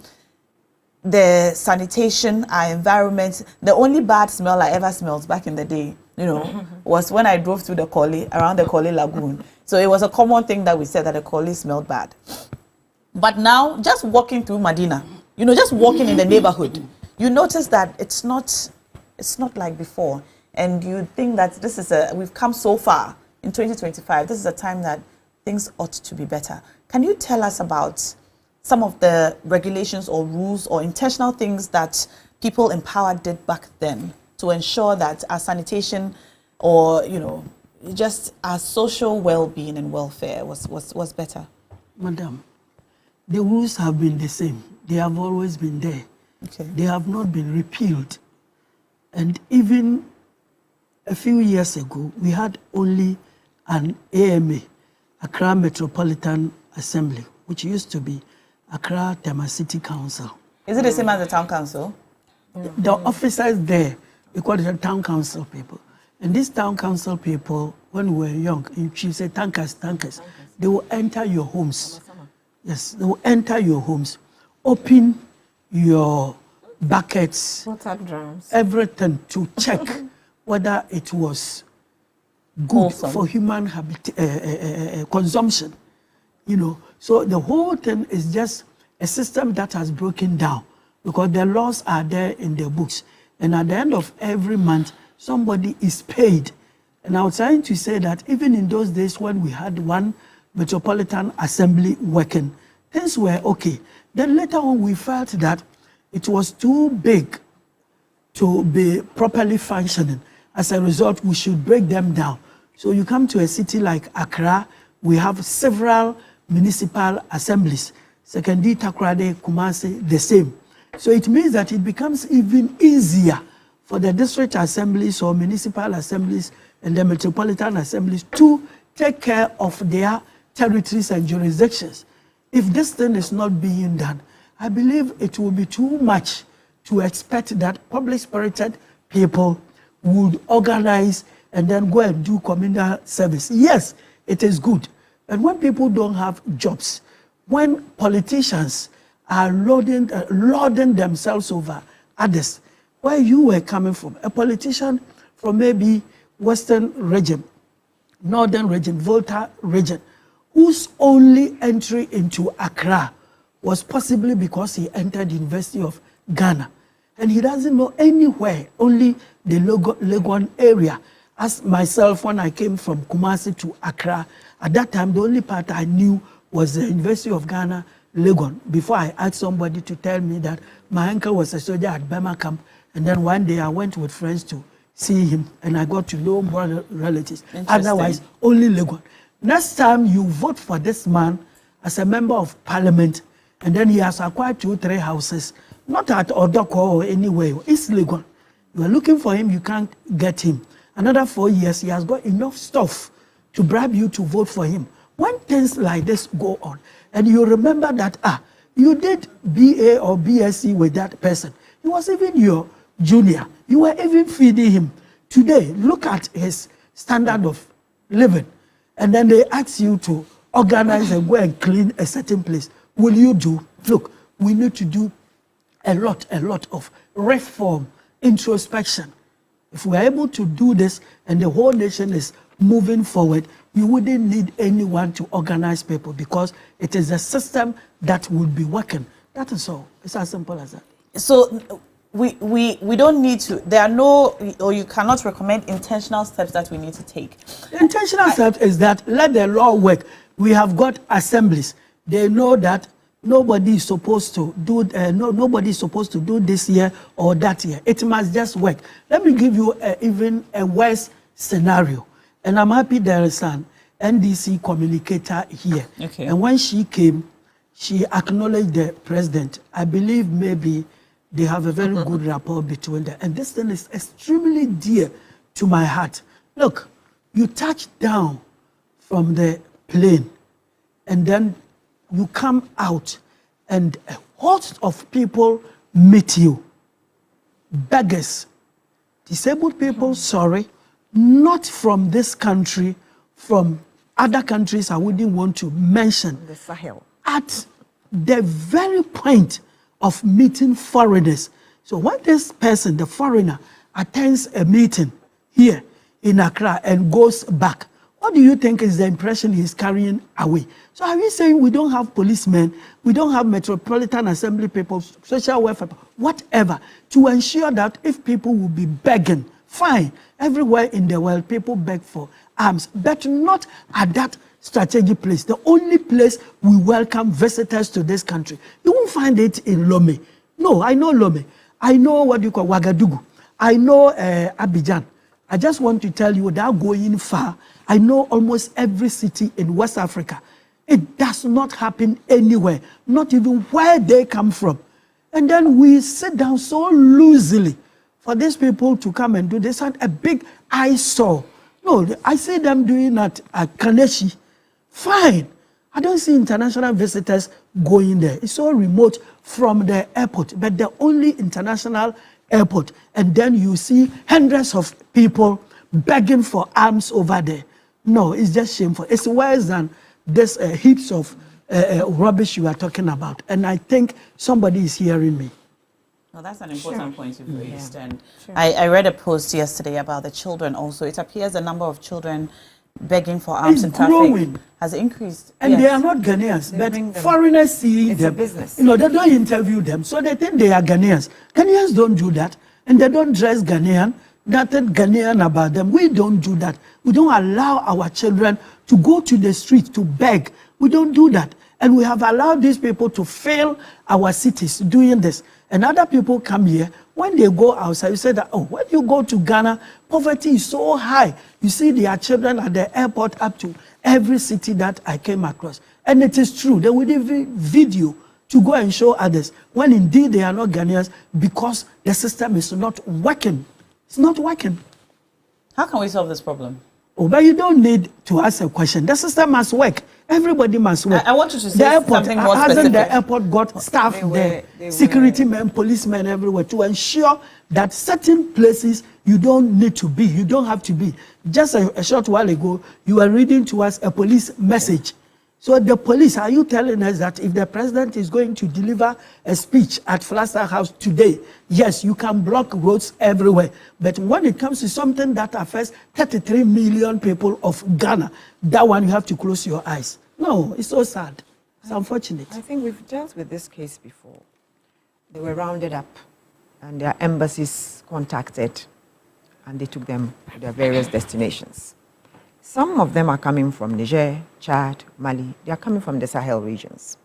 the sanitation, our environment. The only bad smell I ever smelled back in the day, was when I drove through the Koli, around the Koli Lagoon. So it was a common thing that we said that the Koli smelled bad. But now, just walking through Medina, just walking in the neighborhood, you notice that it's not like before. And you think that we've come so far in 2025. This is a time that things ought to be better. Can you tell us about some of the regulations or rules or intentional things that people in power did back then to ensure that our sanitation or, just our social well-being and welfare was better? Madam, the rules have been the same. They have always been there. Okay. They have not been repealed. And even a few years ago, we had only an AMA, Accra Metropolitan Assembly, which used to be Accra Tema City Council. Is it the same as the town council? The officers there, we call it the town council people. And these town council people, when we were young, you say tankers, they will enter your homes. Yes, they will enter your homes, open your buckets, water drums, everything to check whether it was good for human consumption. You know, so the whole thing is just a system that has broken down because the laws are there in the books. And at the end of every month, somebody is paid. And I was trying to say that even in those days when we had one Metropolitan Assembly working, things were okay. Then later on, we felt that it was too big to be properly functioning. As a result, we should break them down. So you come to a city like Accra, we have several municipal assemblies. Sekondi, Takoradi, Kumasi, the same. So it means that it becomes even easier for the district assemblies or municipal assemblies and the metropolitan assemblies to take care of their territories and jurisdictions. If this thing is not being done, I believe it will be too much to expect that public-spirited people would organize and then go and do communal service. Yes, it is good. And when people don't have jobs, when politicians are lauding themselves over others, where you were coming from, a politician from maybe Western region, Northern region, Volta region, whose only entry into Accra was possibly because he entered the University of Ghana. And he doesn't know anywhere, only the Legon area. As myself, when I came from Kumasi to Accra, at that time, the only part I knew was the University of Ghana, Legon, before I asked somebody to tell me that my uncle was a soldier at Bema camp. And then one day I went with friends to see him, and I got to know more relatives. Otherwise, only Legon. Next time you vote for this man as a member of parliament, and then he has acquired 2-3 houses, not at Odoko or anywhere, it's Legon. You are looking for him, you can't get him. Another 4 years, he has got enough stuff to bribe you to vote for him. When things like this go on, and you remember that, you did BA or BSc with that person. He was even your junior. You were even feeding him. Today, look at his standard of living. And then they ask you to organize and go and clean a certain place. Will you do? Look, we need to do a lot of reform, introspection. If we're able to do this and the whole nation is moving forward, you wouldn't need anyone to organize people because it is a system that will be working. That is all. It's as simple as that. So we don't need to, there are no, or you cannot recommend intentional steps that we need to take. The intentional step is that let the law work. We have got assemblies. They know that nobody is supposed to do nobody is supposed to do this year or that year. It must just work. Let me give you even a worse scenario. And I'm happy there is an NDC communicator here. Okay. And when she came, she acknowledged the president. I believe maybe they have a very good rapport between them. And this thing is extremely dear to my heart. Look, you touch down from the plane and then you come out and a host of people meet you. Beggars, disabled people, sorry, not from this country, from other countries I wouldn't want to mention. The Sahel. At the very point of meeting foreigners. So when this person, the foreigner, attends a meeting here in Accra and goes back, what do you think is the impression he's carrying away? So are we saying we don't have policemen, we don't have Metropolitan Assembly people, social welfare, whatever, to ensure that if people will be begging, fine, everywhere in the world people beg for arms, but not at that strategic place. The only place we welcome visitors to this country. You won't find it in Lome. No, I know Lome. I know what you call Ouagadougou. I know Abidjan. I just want to tell you, without going far, I know almost every city in West Africa. It does not happen anywhere, not even where they come from. And then we sit down so loosely for these people to come and do this. And a big eyesore. No, I see them doing that at Kaneshi. Fine. I don't see international visitors going there. It's so remote from the airport, but the only international airport. And then you see hundreds of people begging for alms over there. No, it's just shameful. It's worse than this heaps of rubbish you are talking about. And I think somebody is hearing me. Well, that's an important point you've raised. And I read a post yesterday about the children also. It appears the number of children begging for alms in traffic has increased. And they are not Ghanaians, but foreigners see them. Business. You know, they don't interview them, so they think they are Ghanaians. Ghanaians don't do that, and they don't dress Ghanaian. Nothing Ghanaian about them. We don't do that. We don't allow our children to go to the street to beg. We don't do that. And we have allowed these people to fill our cities doing this. And other people come here, when they go outside, you say that, oh, when you go to Ghana, poverty is so high. You see their children at the airport up to every city that I came across. And it is true. They will even video to go and show others when indeed they are not Ghanaians because the system is not working. It's not working. How can we solve this problem? Oh, but you don't need to ask a question. The system must work. Everybody must work. I want you to say the airport, something more hasn't specific. The airport got staff there, security men, policemen everywhere to ensure that certain places you don't need to be, you don't have to be. Just a short while ago, you were reading to us a police message. So the police, are you telling us that if the president is going to deliver a speech at Flagstaff House today, yes, you can block roads everywhere. But when it comes to something that affects 33 million people of Ghana, that one you have to close your eyes. No, it's so sad. It's unfortunate. I think we've dealt with this case before. They were rounded up and their embassies contacted and they took them to their various destinations. Some of them are coming from Niger, Chad, Mali. They are coming from the Sahel regions.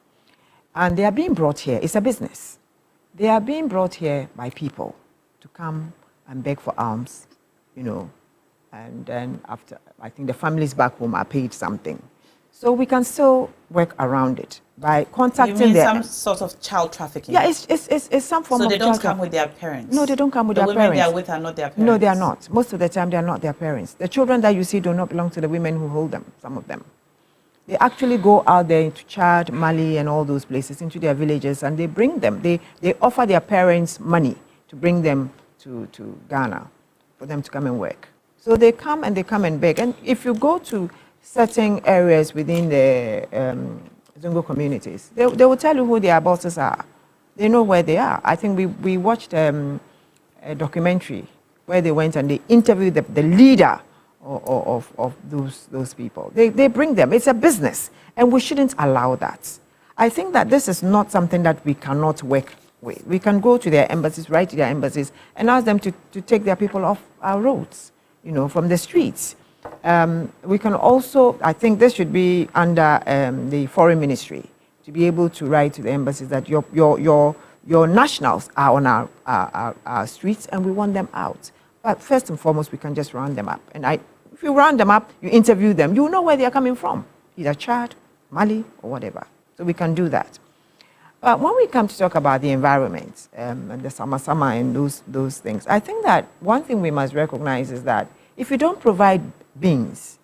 And they are being brought here. It's a business. They are being brought here by people to come and beg for alms, you know. And then after, I think the families back home are paid something. So we can still work around it by contacting you mean them. some sort of child trafficking? Yeah, it's some form of So they don't child come with their parents? No, they don't come with their The parents. women they are with are not their parents? No, they are not. Most of the time, they are not their parents. The children that you see do not belong to the women who hold them, some of them. They actually go out there into Chad, Mali, and all those places, into their villages, and they bring them. They offer their parents money to bring them to Ghana for them to come and work. So they come and beg. And if you go to certain areas within the Zungo communities, they will tell you who their bosses are. They know where they are. I think we watched a documentary where they went and they interviewed the leader of those people. They bring them. It's a business, and we shouldn't allow that. I think that this is not something that we cannot work with. We can go to their embassies, write to their embassies, and ask them to take their people off our roads, you know, from the streets. We can also, I think this should be under the foreign ministry, to be able to write to the embassies that your nationals are on our streets and we want them out. But first and foremost, we can just round them up. And if you round them up, you interview them, you know where they are coming from, either Chad, Mali, or whatever. So we can do that. But when we come to talk about the environment and the sama and those things, I think that one thing we must recognize is that if you don't provide bins,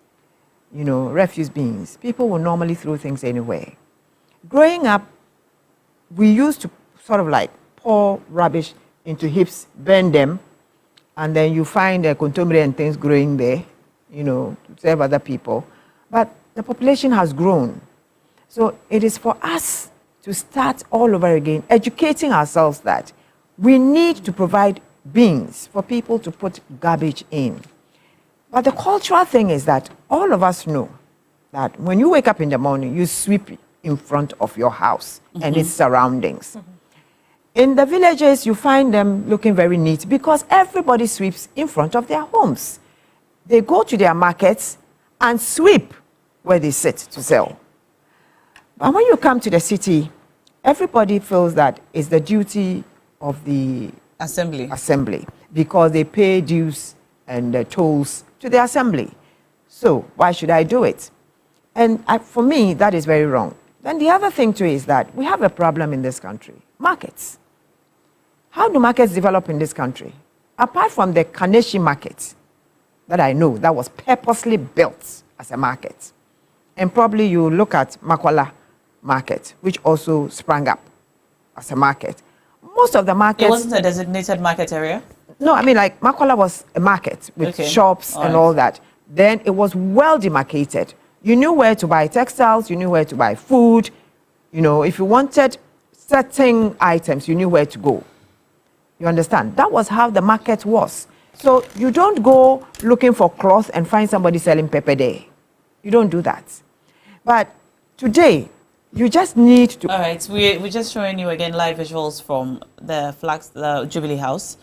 you know, refuse bins, people will normally throw things anywhere. Growing up, we used to sort of like pour rubbish into heaps, burn them, and then you find contomere and things growing there, you know, to serve other people. But the population has grown. So it is for us to start all over again, educating ourselves that we need to provide bins for people to put garbage in. But the cultural thing is that all of us know that when you wake up in the morning, you sweep in front of your house and its surroundings. In the villages, you find them looking very neat because everybody sweeps in front of their homes. They go to their markets and sweep where they sit to sell. But when you come to the city, everybody feels that it's the duty of the assembly because they pay dues and tolls to the assembly. So why should I do it? And for me, that is very wrong. Then the other thing too is that we have a problem in this country. Markets. How do markets develop in this country? Apart from the Kaneshi market that I know that was purposely built as a market. And probably you look at Makwala market, which also sprang up as a market. Most of the markets... It wasn't a designated market area? No, I mean like Makwala was a market with shops and all that. Then it was well demarcated. You knew where to buy textiles, you knew where to buy food. You know, if you wanted certain items, you knew where to go. You understand? That was how the market was. So you don't go looking for cloth and find somebody selling pepper there. You don't do that. But today, you just need to... All right, we're just showing you again live visuals from the Jubilee House,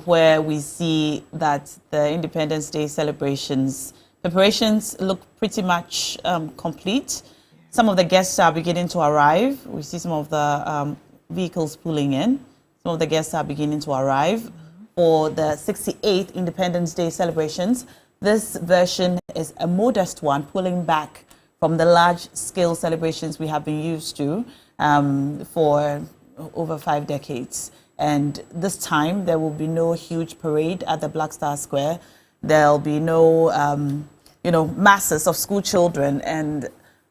where we see that the Independence Day celebrations, preparations look pretty much complete. Some of the guests are beginning to arrive. We see some of the vehicles pulling in. Some of the guests are beginning to arrive for the 68th Independence Day celebrations. This version is a modest one, pulling back from the large-scale celebrations we have been used to for over 5 decades. And this time, there will be no huge parade at the Black Star Square. There'll be no, masses of school children and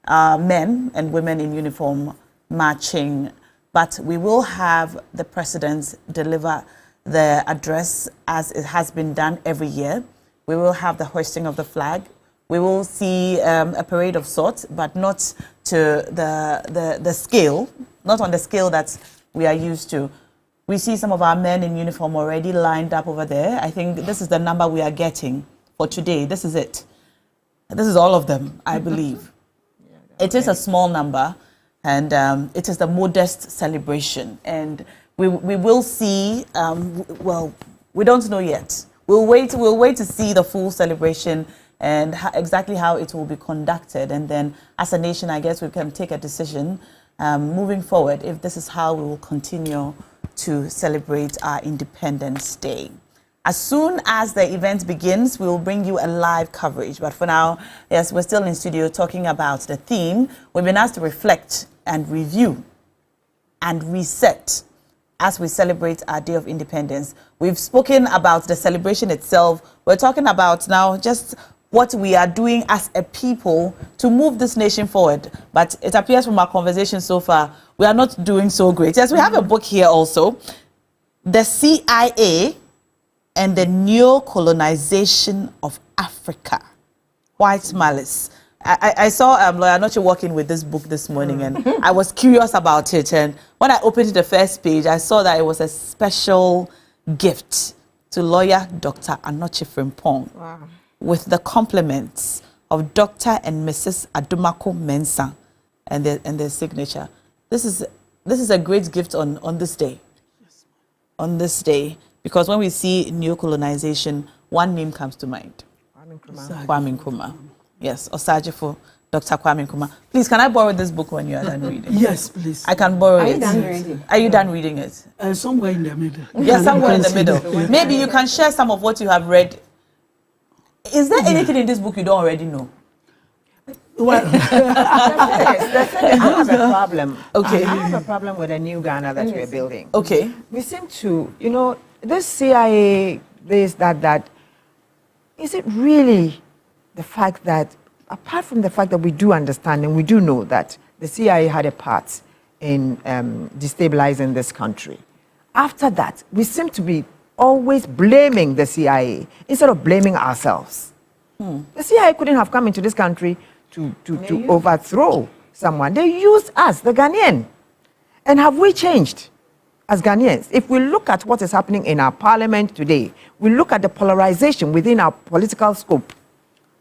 men and women in uniform marching. But we will have the president deliver the address as it has been done every year. We will have the hoisting of the flag. We will see a parade of sorts, but not to the scale, not on the scale that we are used to. We see some of our men in uniform already lined up over there. I think this is the number we are getting for today. This is it. This is all of them, I believe. It is a small number, and it is the modest celebration. And we will see, we don't know yet. We'll wait to see the full celebration and exactly how it will be conducted. And then as a nation, I guess we can take a decision moving forward if this is how we will continue to celebrate our Independence Day. As soon as the event begins, we will bring you a live coverage. But for now, yes, we're still in studio talking about the theme. We've been asked to reflect and review and reset as we celebrate our Day of Independence. We've spoken about the celebration itself. We're talking about now just what we are doing as a people to move this nation forward. But it appears from our conversation so far, we are not doing so great. Yes, we have a book here also, The CIA and the Neo-Colonization of Africa, White Malice. I saw Lawyer Noche working with this book this morning, and I was curious about it. And when I opened the first page, I saw that it was a special gift to Lawyer Dr. Anoche Frimpong, with the compliments of Dr. and Mrs. Adumako Mensah and their signature. This is a great gift on this day. Yes. On this day, because when we see neo-colonization, one name comes to mind. Kwame Nkrumah. Yes, Osajifo, Dr. Kwame Nkrumah. Please, can I borrow this book when you are done reading? Yes, please. I can borrow it. Are you done reading? Are you done reading it? Somewhere in the middle. Yes, somewhere in the middle. Maybe you can share some of what you have read. Is there anything in this book you don't already know? Well, I have a problem. Okay. I have a problem with the new Ghana that we're building. Okay. We seem to, this CIA, this, that, is it really the fact that, apart from the fact that we do understand and we do know that the CIA had a part in destabilizing this country, after that, we seem to be always blaming the CIA instead of blaming ourselves. The CIA couldn't have come into this country to overthrow someone. They used us, the Ghanaian. And have we changed as Ghanaians? If we look at what is happening in our parliament today, we look at the polarization within our political scope,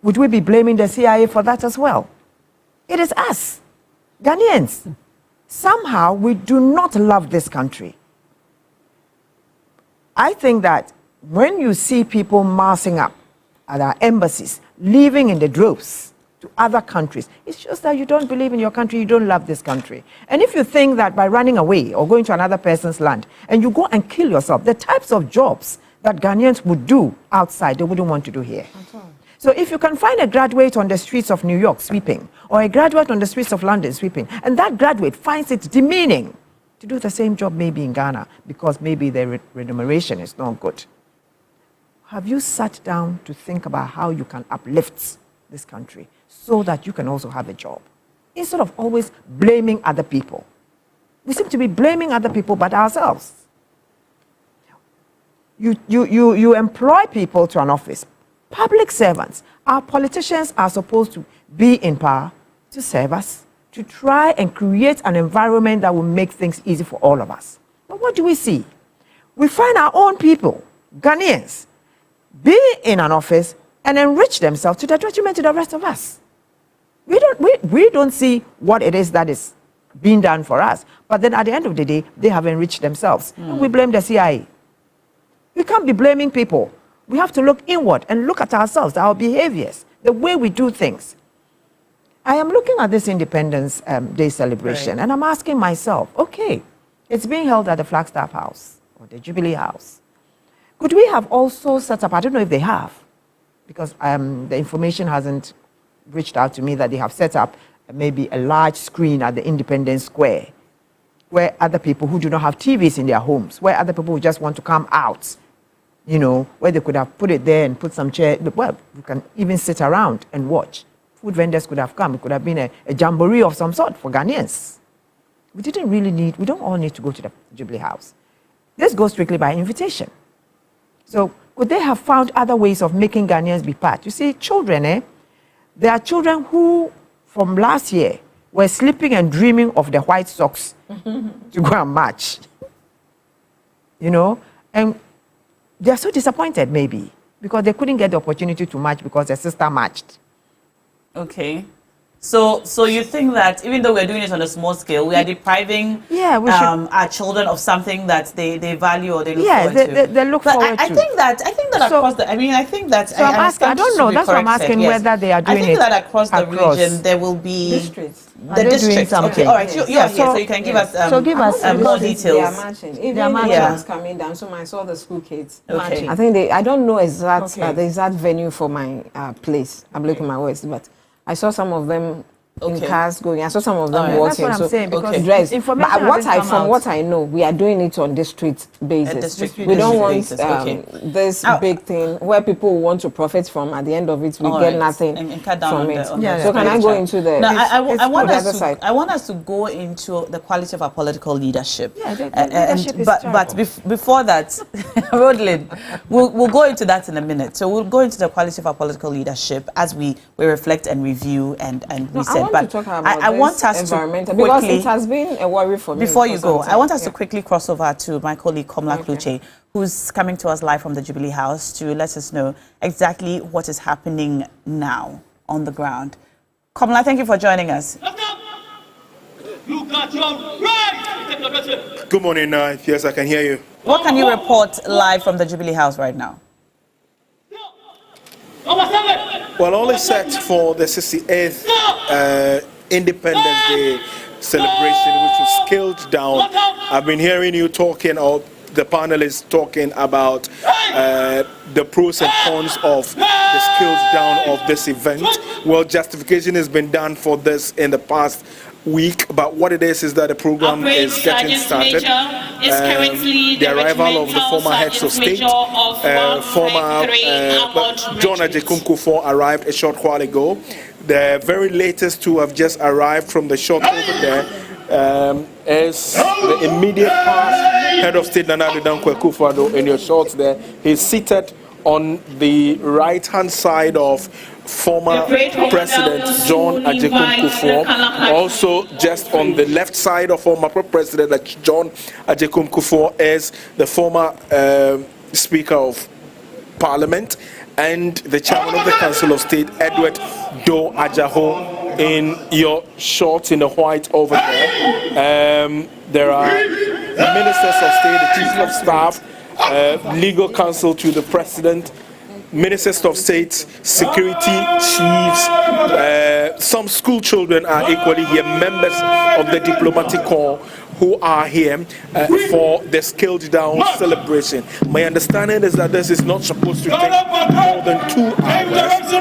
would we be blaming the CIA for that as well? It is us, Ghanaians. Somehow we do not love this country. I think that when you see people massing up at our embassies, leaving in the droves to other countries, it shows that you don't believe in your country, you don't love this country. And if you think that by running away or going to another person's land, and you go and kill yourself, the types of jobs that Ghanaians would do outside, they wouldn't want to do here. So if you can find a graduate on the streets of New York sweeping, or a graduate on the streets of London sweeping, and that graduate finds it demeaning to do the same job maybe in Ghana because maybe the remuneration is not good, have you sat down to think about how you can uplift this country so that you can also have a job? Instead of always blaming other people. We seem to be blaming other people but ourselves. You employ people to an office. Public servants, our politicians are supposed to be in power to serve us, to try and create an environment that will make things easy for all of us. But what do we see? We find our own people, Ghanaians, be in an office and enrich themselves to the detriment to the rest of us. We don't see what it is that is being done for us. But then at the end of the day, they have enriched themselves. And we blame the CIA. We can't be blaming people. We have to look inward and look at ourselves, our behaviors, the way we do things. I am looking at this Independence Day celebration, and I'm asking myself, okay, it's being held at the Flagstaff House or the Jubilee House. Could we have also set up, I don't know if they have, because the information hasn't reached out to me that they have set up maybe a large screen at the Independence Square where other people who do not have TVs in their homes, where other people who just want to come out, you know, where they could have put it there and put some chairs. Well, you can even sit around and watch. Food vendors could have come. It could have been a jamboree of some sort for Ghanaians. We don't all need to go to the Jubilee House. This goes strictly by invitation. So could they have found other ways of making Ghanaians be part? You see, children, there are children who, from last year, were sleeping and dreaming of the white socks to go and march. You know, and they're so disappointed maybe because they couldn't get the opportunity to march because their sister marched. Okay. So you think that even though we're doing it on a small scale, we are depriving our children of something that they value or they look forward to? They look forward to. I think that so, across the, So I'm asking, I don't know, that's what I'm asking, whether they are doing it. I think that across the region there will be districts. The districts. Okay, all right, you're here, so you can give us more details. They are marching. Even when I was coming down, so I saw the school kids marching. I think I don't know the exact venue for my place. I'm looking at my words, but I saw some of them in cars going. I saw some of them walking. That's what I'm saying, because dressed. But from what I know, we are doing it on district basis. We don't want this big thing where people want to profit from. At the end of it, we get nothing from it. So can I go into the? No, I want us to go into the quality of our political leadership. But before that, Rodlin, we'll go into that in a minute. So we'll go into the quality of our political leadership as we reflect and review and reset. But I want us to quickly, because it has been a worry for me. Before you go, I want us to quickly cross over to my colleague Komla Kluche, who's coming to us live from the Jubilee House to let us know exactly what is happening now on the ground. Komla, thank you for joining us. Good morning. Yes, I can hear you. What can you report live from the Jubilee House right now? Well, all is set for the 68th Independence Day celebration, which was scaled down. I've been hearing you talking, or the panelists talking about the pros and cons of the scaled down of this event. Well, justification has been done for this in the past week, but what it is that the program is getting started. The arrival of the former heads of state, former John Ajekum-Kufuor arrived a short while ago. The very latest two have just arrived from the shop over there. Is the immediate past head of state Nana Addo Dankwa Akufo-Addo in your shots there. He's seated on the right-hand side of former President John Ajekum-Kufuor. Also, just on the left side of former President John Ajekum-Kufuor is the former Speaker of Parliament and the Chairman of the Council of State, Edward Doe Ajaho, in your shorts in the white over there. There are Ministers of State, the Chief of Staff, Legal Counsel to the President, Ministers of State, security chiefs, some school children are equally here, members of the diplomatic corps, who are here for the scaled down celebration. My understanding is that this is not supposed to take more than 2 hours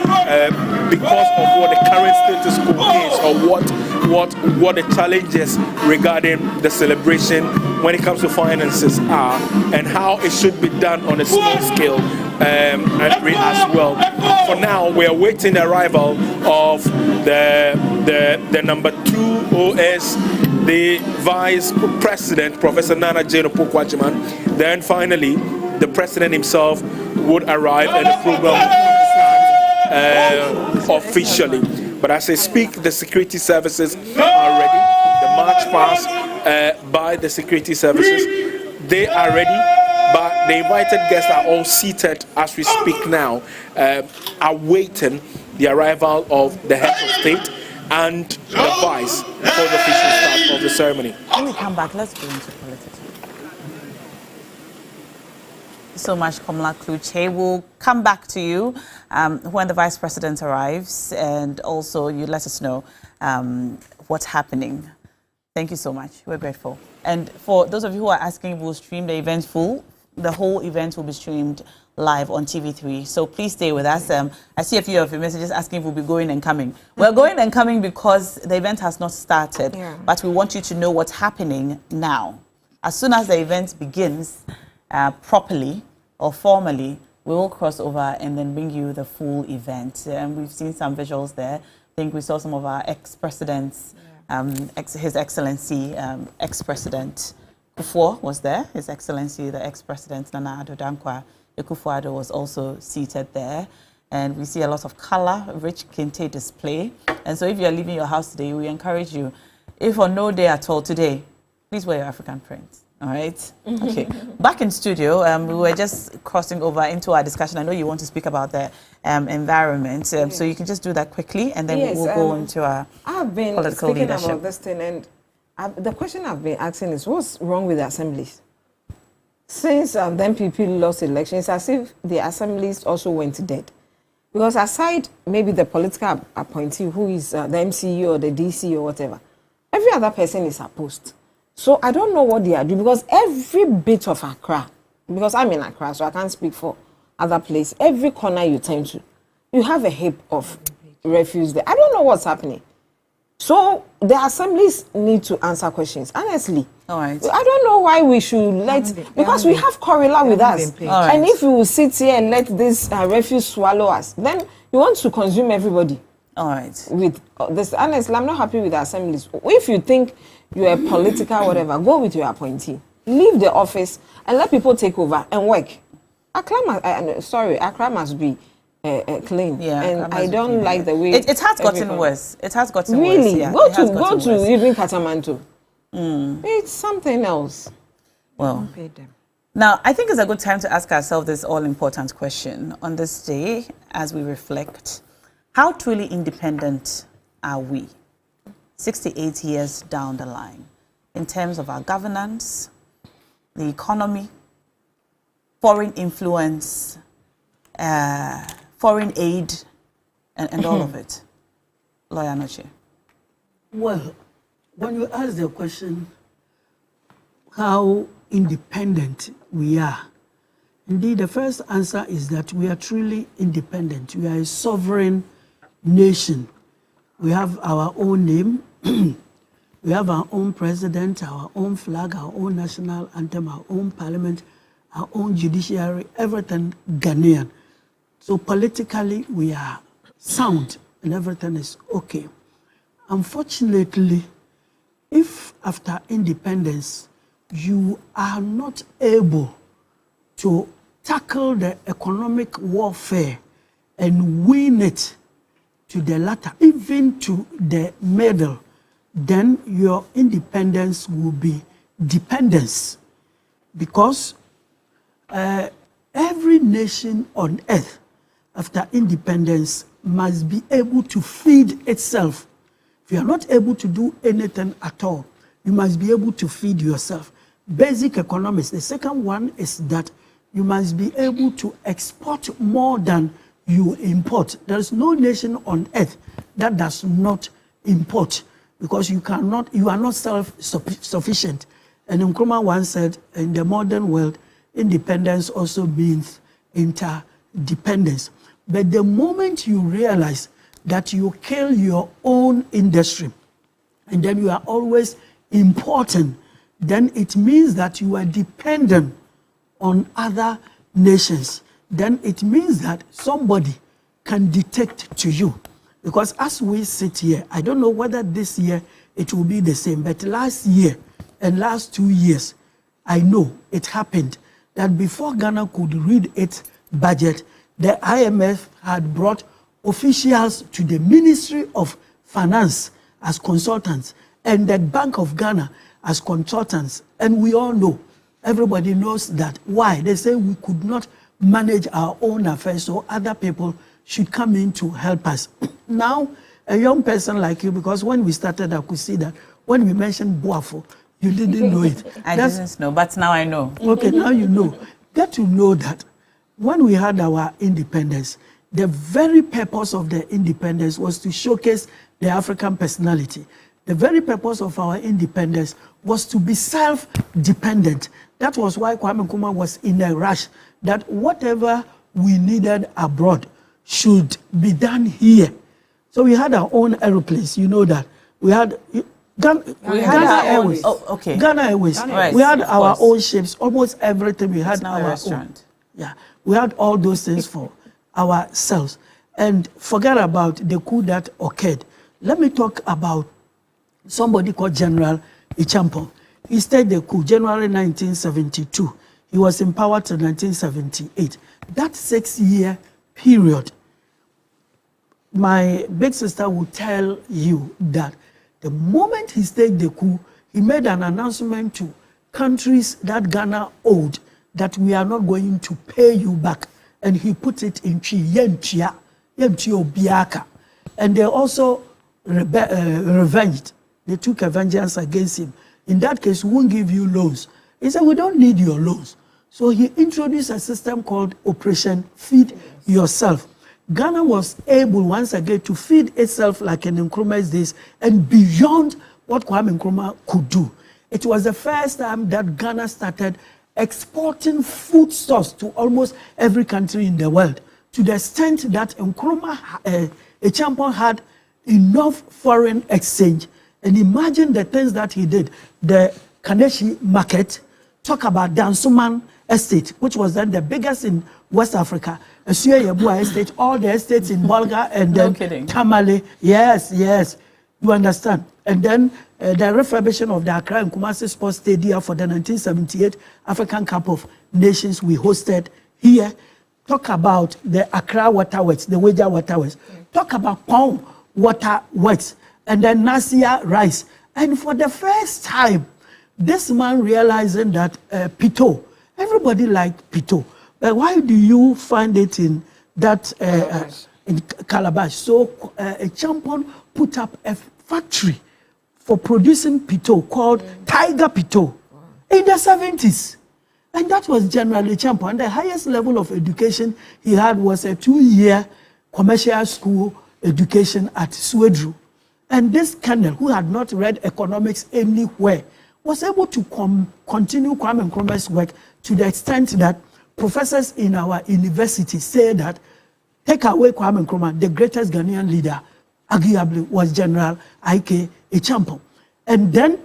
because of what the current status quo is, or what the challenges regarding the celebration when it comes to finances are, and how it should be done on a small scale as well. For now, we are waiting the arrival of the number 2, who is the Vice President, Professor Nana Jane Opoku-Agyeman. Then finally, the President himself would arrive and the program would start officially. But as I speak, the security services are ready. The march pass by the security services, they are ready. But the invited guests are all seated as we speak now, awaiting the arrival of the head of state and the vice for the official start of the ceremony. When we come back, let's go into politics. So much, Komla Kluche. We'll come back to you when the Vice President arrives, and also you let us know what's happening. Thank you so much. We're grateful. And for those of you who are asking, we'll stream the event full. The whole event will be streamed live on TV3. So please stay with us. I see a few of your messages asking if we'll be going and coming. We're going and coming because the event has not started, but we want you to know what's happening now. As soon as the event begins properly or formally, we will cross over and then bring you the full event. And we've seen some visuals there. I think we saw some of our ex-presidents, His Excellency, ex-president Kufuor was there. His Excellency, the ex-president Nana Addo Dankwa Akufo-Addo was also seated there. And we see a lot of color, rich kente display. And so if you're leaving your house today, we encourage you, if on no day at all today, please wear your African print. All right? Okay. Back in studio, we were just crossing over into our discussion. I know you want to speak about the environment. So you can just do that quickly, and then we'll go into our I've been political speaking leadership. about this thing, and the question I've been asking is, what's wrong with the assemblies? Since the MPP lost elections, as if the assemblies also went dead. Because aside maybe the political appointee who is the MCE or the DC or whatever, every other person is opposed. So I don't know what they are doing, because every bit of Accra, because I'm in Accra, so I can't speak for other places, every corner you turn to, you have a heap of refuse there. I don't know what's happening. So the assemblies need to answer questions, honestly. All right. I don't know why we should let, because we have Corilla with us. Right. And if we will sit here and let this refuse swallow us, then you want to consume everybody. All right. With this, honestly, I'm not happy with the assemblies. If you think you're a political whatever, go with your appointee. Leave the office and let people take over and work. Accra must be clean. Yeah, and I don't like the way it has gotten worse. It has gotten worse. Really? Yeah. Go to even Katamanto. It's something else. Well, now I think it's a good time to ask ourselves this all-important question on this day as we reflect. How truly independent are we 68 years down the line in terms of our governance, the economy, foreign influence, foreign aid, and all of it? Lawyer Noche. Well, when you ask the question, how independent we are, indeed, the first answer is that we are truly independent. We are a sovereign nation. We have our own name. We have our own president, our own flag, our own national anthem, our own parliament, our own judiciary, everything Ghanaian. So politically, we are sound and everything is okay. Unfortunately, if after independence, you are not able to tackle the economic warfare and win it to the latter, even to the middle, then your independence will be dependence. Because every nation on earth, after independence, must be able to feed itself. If you are not able to do anything at all, you must be able to feed yourself. Basic economics. The second one is that you must be able to export more than you import. There is no nation on earth that does not import. because you are not self-sufficient. And Nkrumah once said, in the modern world, independence also means interdependence. But the moment you realize that you kill your own industry, and then you are always importing, then it means that you are dependent on other nations. Then it means that somebody can dictate to you. Because as we sit here, I don't know whether this year it will be the same, but last year and last 2 years, I know it happened that before Ghana could read its budget, the IMF had brought officials to the Ministry of Finance as consultants and the Bank of Ghana as consultants. And we all know, everybody knows that. Why? They say we could not manage our own affairs, so other people should come in to help us. Now, a young person like you, because when we started, I could see that when we mentioned Boafo, you didn't know it. I didn't know, but now I know. Okay, now you know. Get to know that when we had our independence, the very purpose of the independence was to showcase the African personality. The very purpose of our independence was to be self-dependent. That was why Kwame Nkrumah was in a rush that whatever we needed abroad should be done here. So we had our own aeroplanes, you know that. We had Ghana Airways. Oh, okay. Ghana Airways. Right, we had our own ships, almost everything we had now our a restaurant. own. Yeah, we had all those things for ourselves. And forget about the coup that occurred. Let me talk about somebody called General Ichampo. He staged the coup, January 1972. He was in power till 1978. That 6-year period, my big sister will tell you that the moment he staged the coup, he made an announcement to countries that Ghana owed that we are not going to pay you back. And he put it in Yentia Biaka. And they also revenged. They took a vengeance against him. In that case, we won't give you loans. He said, we don't need your loans. So he introduced a system called Operation Feed Yourself. Ghana was able once again to feed itself like in Nkrumah's days and beyond what Kwame Nkrumah could do. It was the first time that Ghana started exporting foodstuffs to almost every country in the world, to the extent that Nkrumah, Ichampo had enough foreign exchange. And imagine the things that he did. The Kaneshi market, talk about Dansuman estate, which was then the biggest in West Africa. Asua Yabua estate, all the estates in Bolga and then Tamale. Yes, yes. You understand? And then the refurbishment of the Accra and Kumasi Sports Stadium for the 1978 African Cup of Nations we hosted here. Talk about the Accra Waterworks, the Weja Waterworks. Talk about Pong Waterworks. And then Nasia Rice. And for the first time, this man realizing that Pito, everybody liked Pito. But why do you find it in that in Calabash? So Ichampo put up a factory for producing Pito called Tiger Pito in the 70s. And that was General Ichampo. And the highest level of education he had was a 2-year commercial school education at Swedru. And this colonel, who had not read economics anywhere, was able to continue Kwame Nkrumah's work to the extent that professors in our university say that take away Kwame Nkrumah, the greatest Ghanaian leader, arguably, was General Ike Ichampo. And then,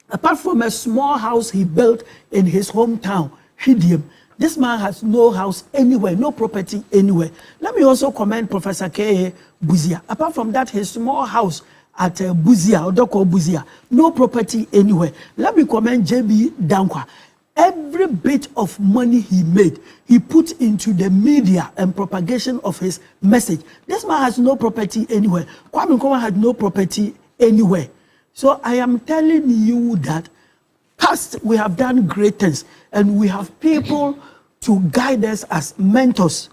apart from a small house he built in his hometown, Hidium, this man has no house anywhere, no property anywhere. Let me also commend Professor K.A. Buzia. Apart from that, his small house at Buzia, Odoko Buzia, no property anywhere. Let me commend J.B. Dankwa. Every bit of money he made, he put into the media and propagation of his message. This man has no property anywhere. Kwame Nkrumah had no property anywhere. So I am telling you that past we have done great things and we have people to guide us as mentors.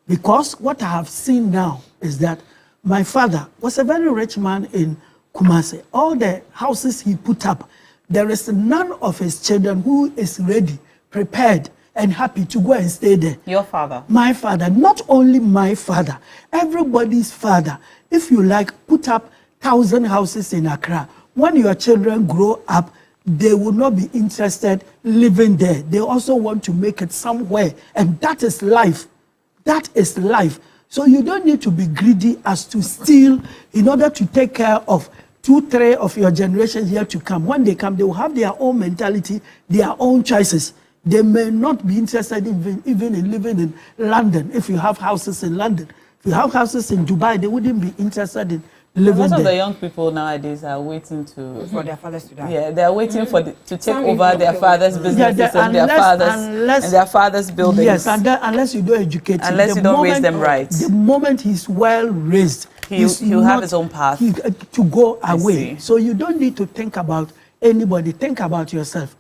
Because what I have seen now is that my father was a very rich man in Kumasi. All the houses he put up, there is none of his children who is ready, prepared, and happy to go and stay there. Your father? My father. Not only my father, everybody's father. If you like, put up 1,000 houses in Accra. When your children grow up, they will not be interested living there. They also want to make it somewhere. And that is life. That is life. So you don't need to be greedy as to steal in order to take care of 2-3 of your generations yet to come. When they come, they will have their own mentality, their own choices. They may not be interested even in living in London. If you have houses in London, if you have houses in Dubai, they wouldn't be interested in living Most there. of the young people nowadays are waiting For their fathers to die. Yeah, they are waiting for to take Some over even their feel- father's businesses and their fathers' buildings. Yes, and unless you don't educate him, Unless you don't raise them right. The moment he's well raised, He'll have his own path. To go away. see. So you don't need to think about anybody. Think about yourself.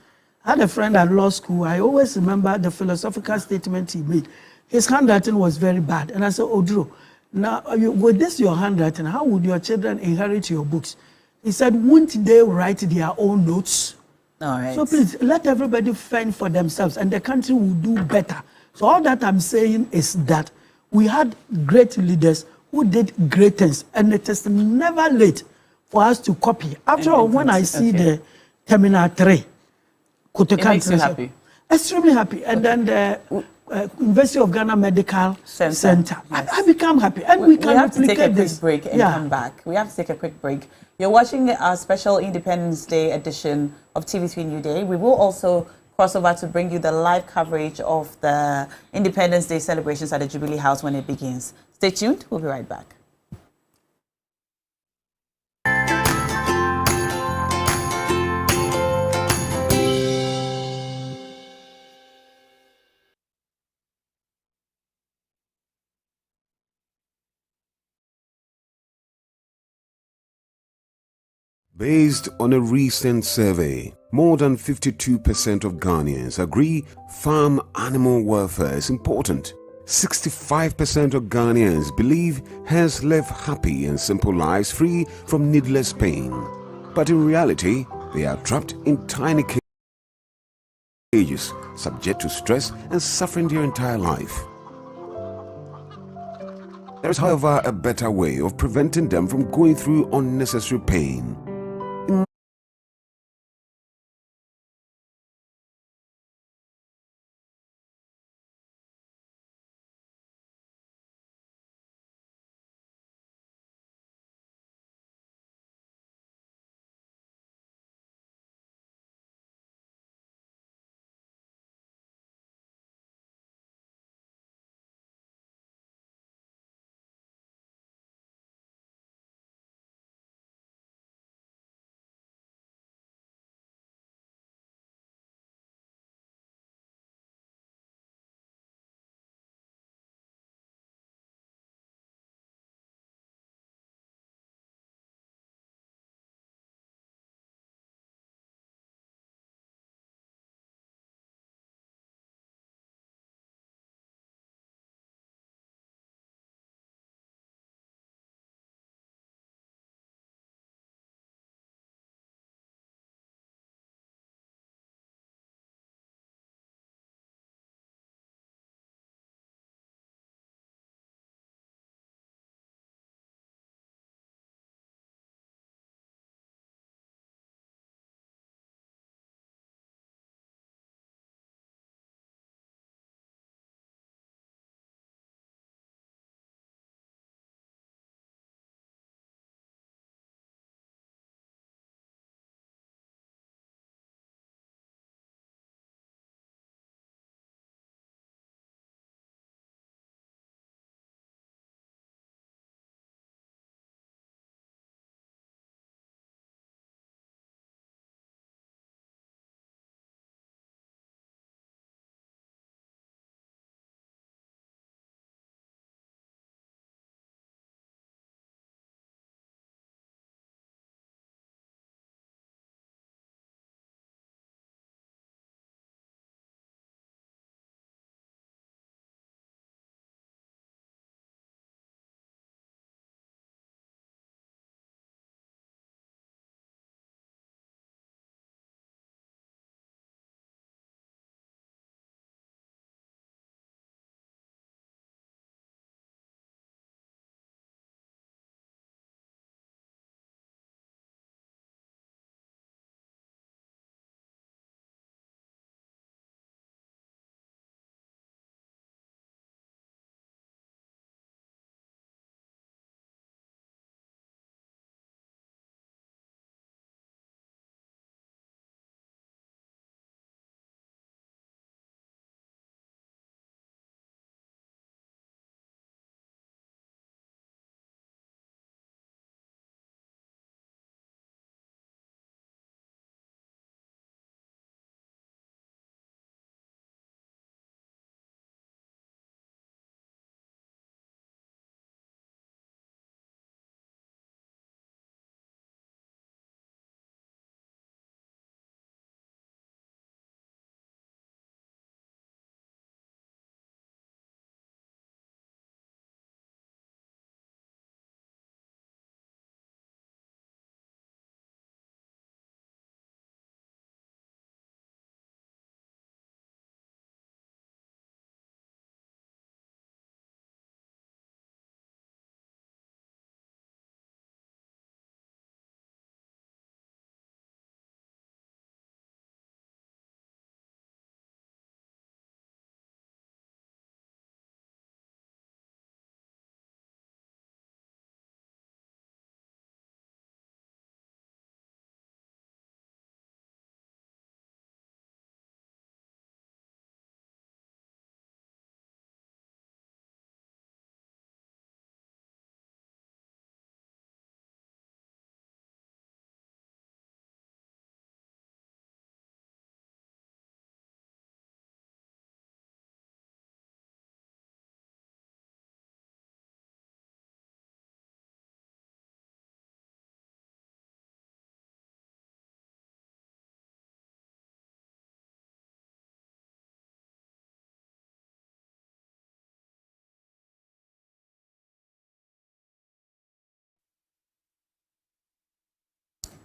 I had a friend at law school. I always remember the philosophical statement he made. His handwriting was very bad. And I said, Odro, now with this your handwriting, how would your children inherit your books? He said, wouldn't they write their own notes? All right. So please, let everybody fend for themselves and the country will do better. So all that I'm saying is that we had great leaders who did great things, and it is never late for us to copy. After all, when I see the Terminal 3, It makes you happy. Extremely happy. And then the University of Ghana Medical Center. Yes. I become happy. And we can have to take a replicate quick break and come back. We have to take a quick break. You're watching our special Independence Day edition of TV3 New Day. We will also cross over to bring you the live coverage of the Independence Day celebrations at the Jubilee House when it begins. Stay tuned. We'll be right back. Based on a recent survey, more than 52% of Ghanaians agree farm animal welfare is important. 65% of Ghanaians believe hens live happy and simple lives free from needless pain. But in reality, they are trapped in tiny cages, subject to stress and suffering their entire life. There is, however, a better way of preventing them from going through unnecessary pain.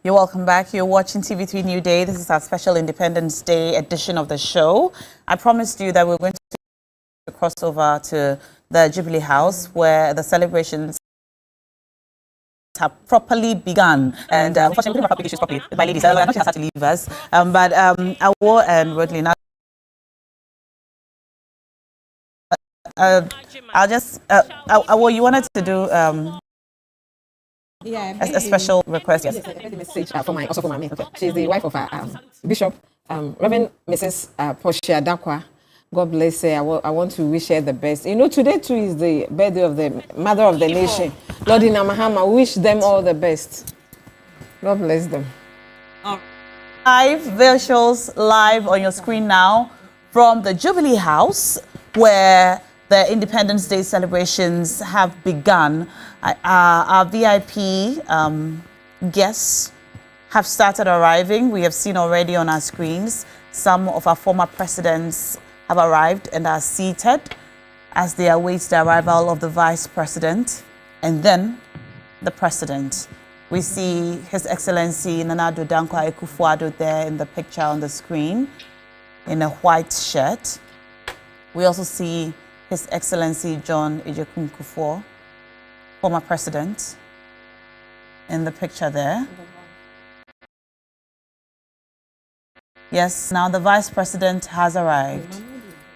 You're welcome back. You're watching TV3 New Day. This is our special Independence Day edition of the show. I promised you that we're going to cross over to the Jubilee House where the celebrations have properly begun. And unfortunately, we couldn't wrap up the issues properly with my ladies. I know she has had to leave us. But Awo and Rodley, I'll just, Awo, you wanted to do a special request, yes. A message for my mate. Okay. She's the wife of Bishop, Reverend Mrs. Portia Dakwa. God bless her. I want to wish her the best. You know, today too is the birthday of the mother of the nation. Lord in Amahama, wish them all the best. God bless them. Live visuals live on your screen now from the Jubilee House, where the Independence Day celebrations have begun. Our VIP guests have started arriving. We have seen already on our screens some of our former presidents have arrived and are seated as they await the arrival of the vice president and then the president. We see His Excellency Nana Addo Dankwa Akufo-Addo there in the picture on the screen in a white shirt. We also see His Excellency John Ejekun Kufuor, former president, in the picture there. Yes, now the vice president has arrived.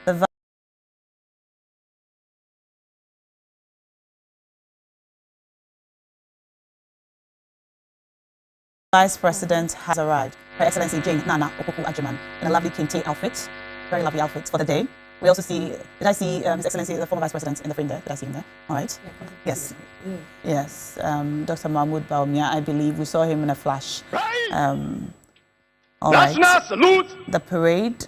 The vice president has arrived. Her Excellency Jane Nana Opoku Ajiman in a lovely kente outfit, very lovely outfit for the day. We also see, did I see His Excellency, the former vice president in the frame there? Did I see him there? All right. Yes. Yes. Dr. Mahmoud Baumia, I believe we saw him in a flash. All right. National salute. The parade.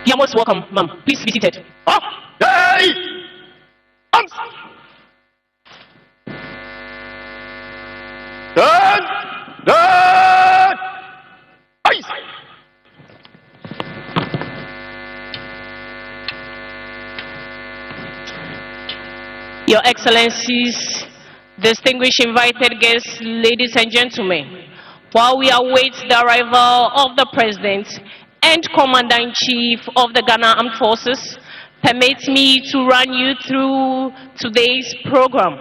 You're most welcome, ma'am. Please be seated. Your Excellencies, distinguished invited guests, ladies and gentlemen, while we await the arrival of the President and Commander-in-Chief of the Ghana Armed Forces, permit me to run you through today's program.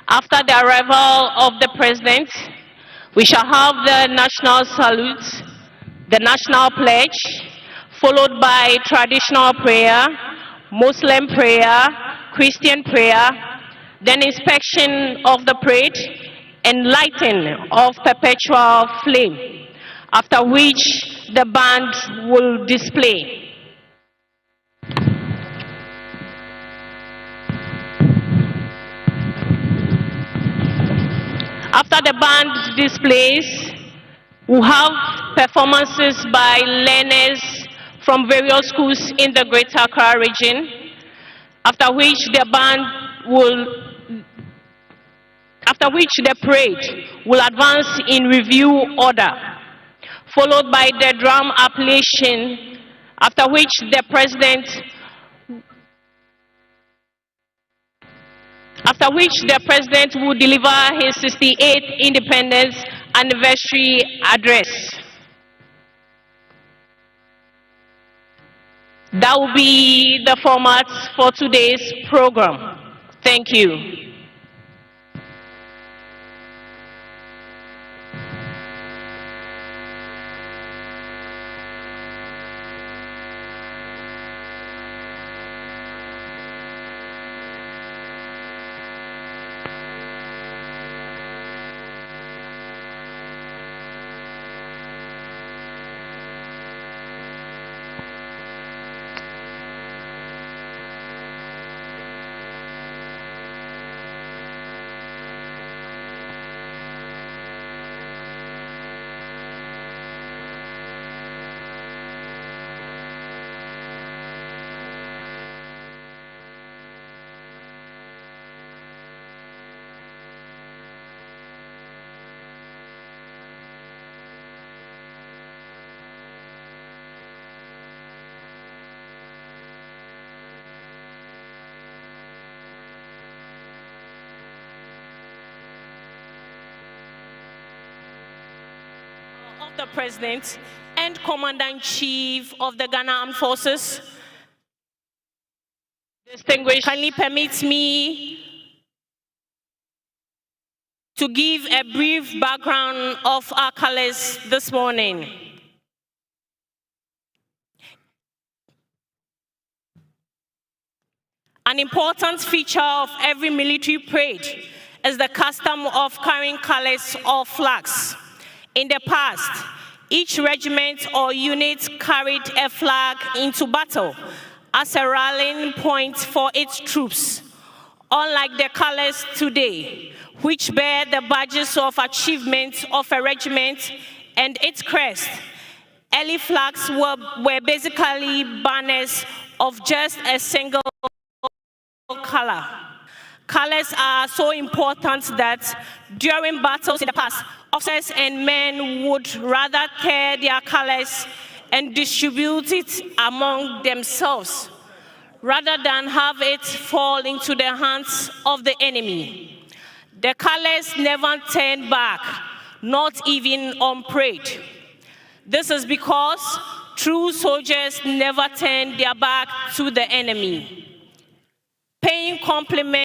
After the arrival of the President, we shall have the national salute, the national pledge, followed by traditional prayer, Muslim prayer, Christian prayer, then inspection of the parade and lighting of perpetual flame, after which the band will display. After the band displays, we'll have performances by learners from various schools in the Greater Accra region, after which the parade will advance in review order, followed by the drum appellation, after which the President will deliver his 68th Independence Anniversary Address. That will be the format for today's program. Thank you. of the President and Commander-in-Chief of the Ghana Armed Forces. Distinguished, kindly permit me to give a brief background of our colors this morning. An important feature of every military parade is the custom of carrying colors or flags. In the past, each regiment or unit carried a flag into battle as a rallying point for its troops. Unlike the colors today, which bear the badges of achievement of a regiment and its crest, early flags were basically banners of just a single color. Colors are so important that during battles in the past, officers and men would rather tear their colors and distribute it among themselves rather than have it fall into the hands of the enemy. The colors never turned back, not even on parade. This is because true soldiers never turn their back to the enemy. Paying compliments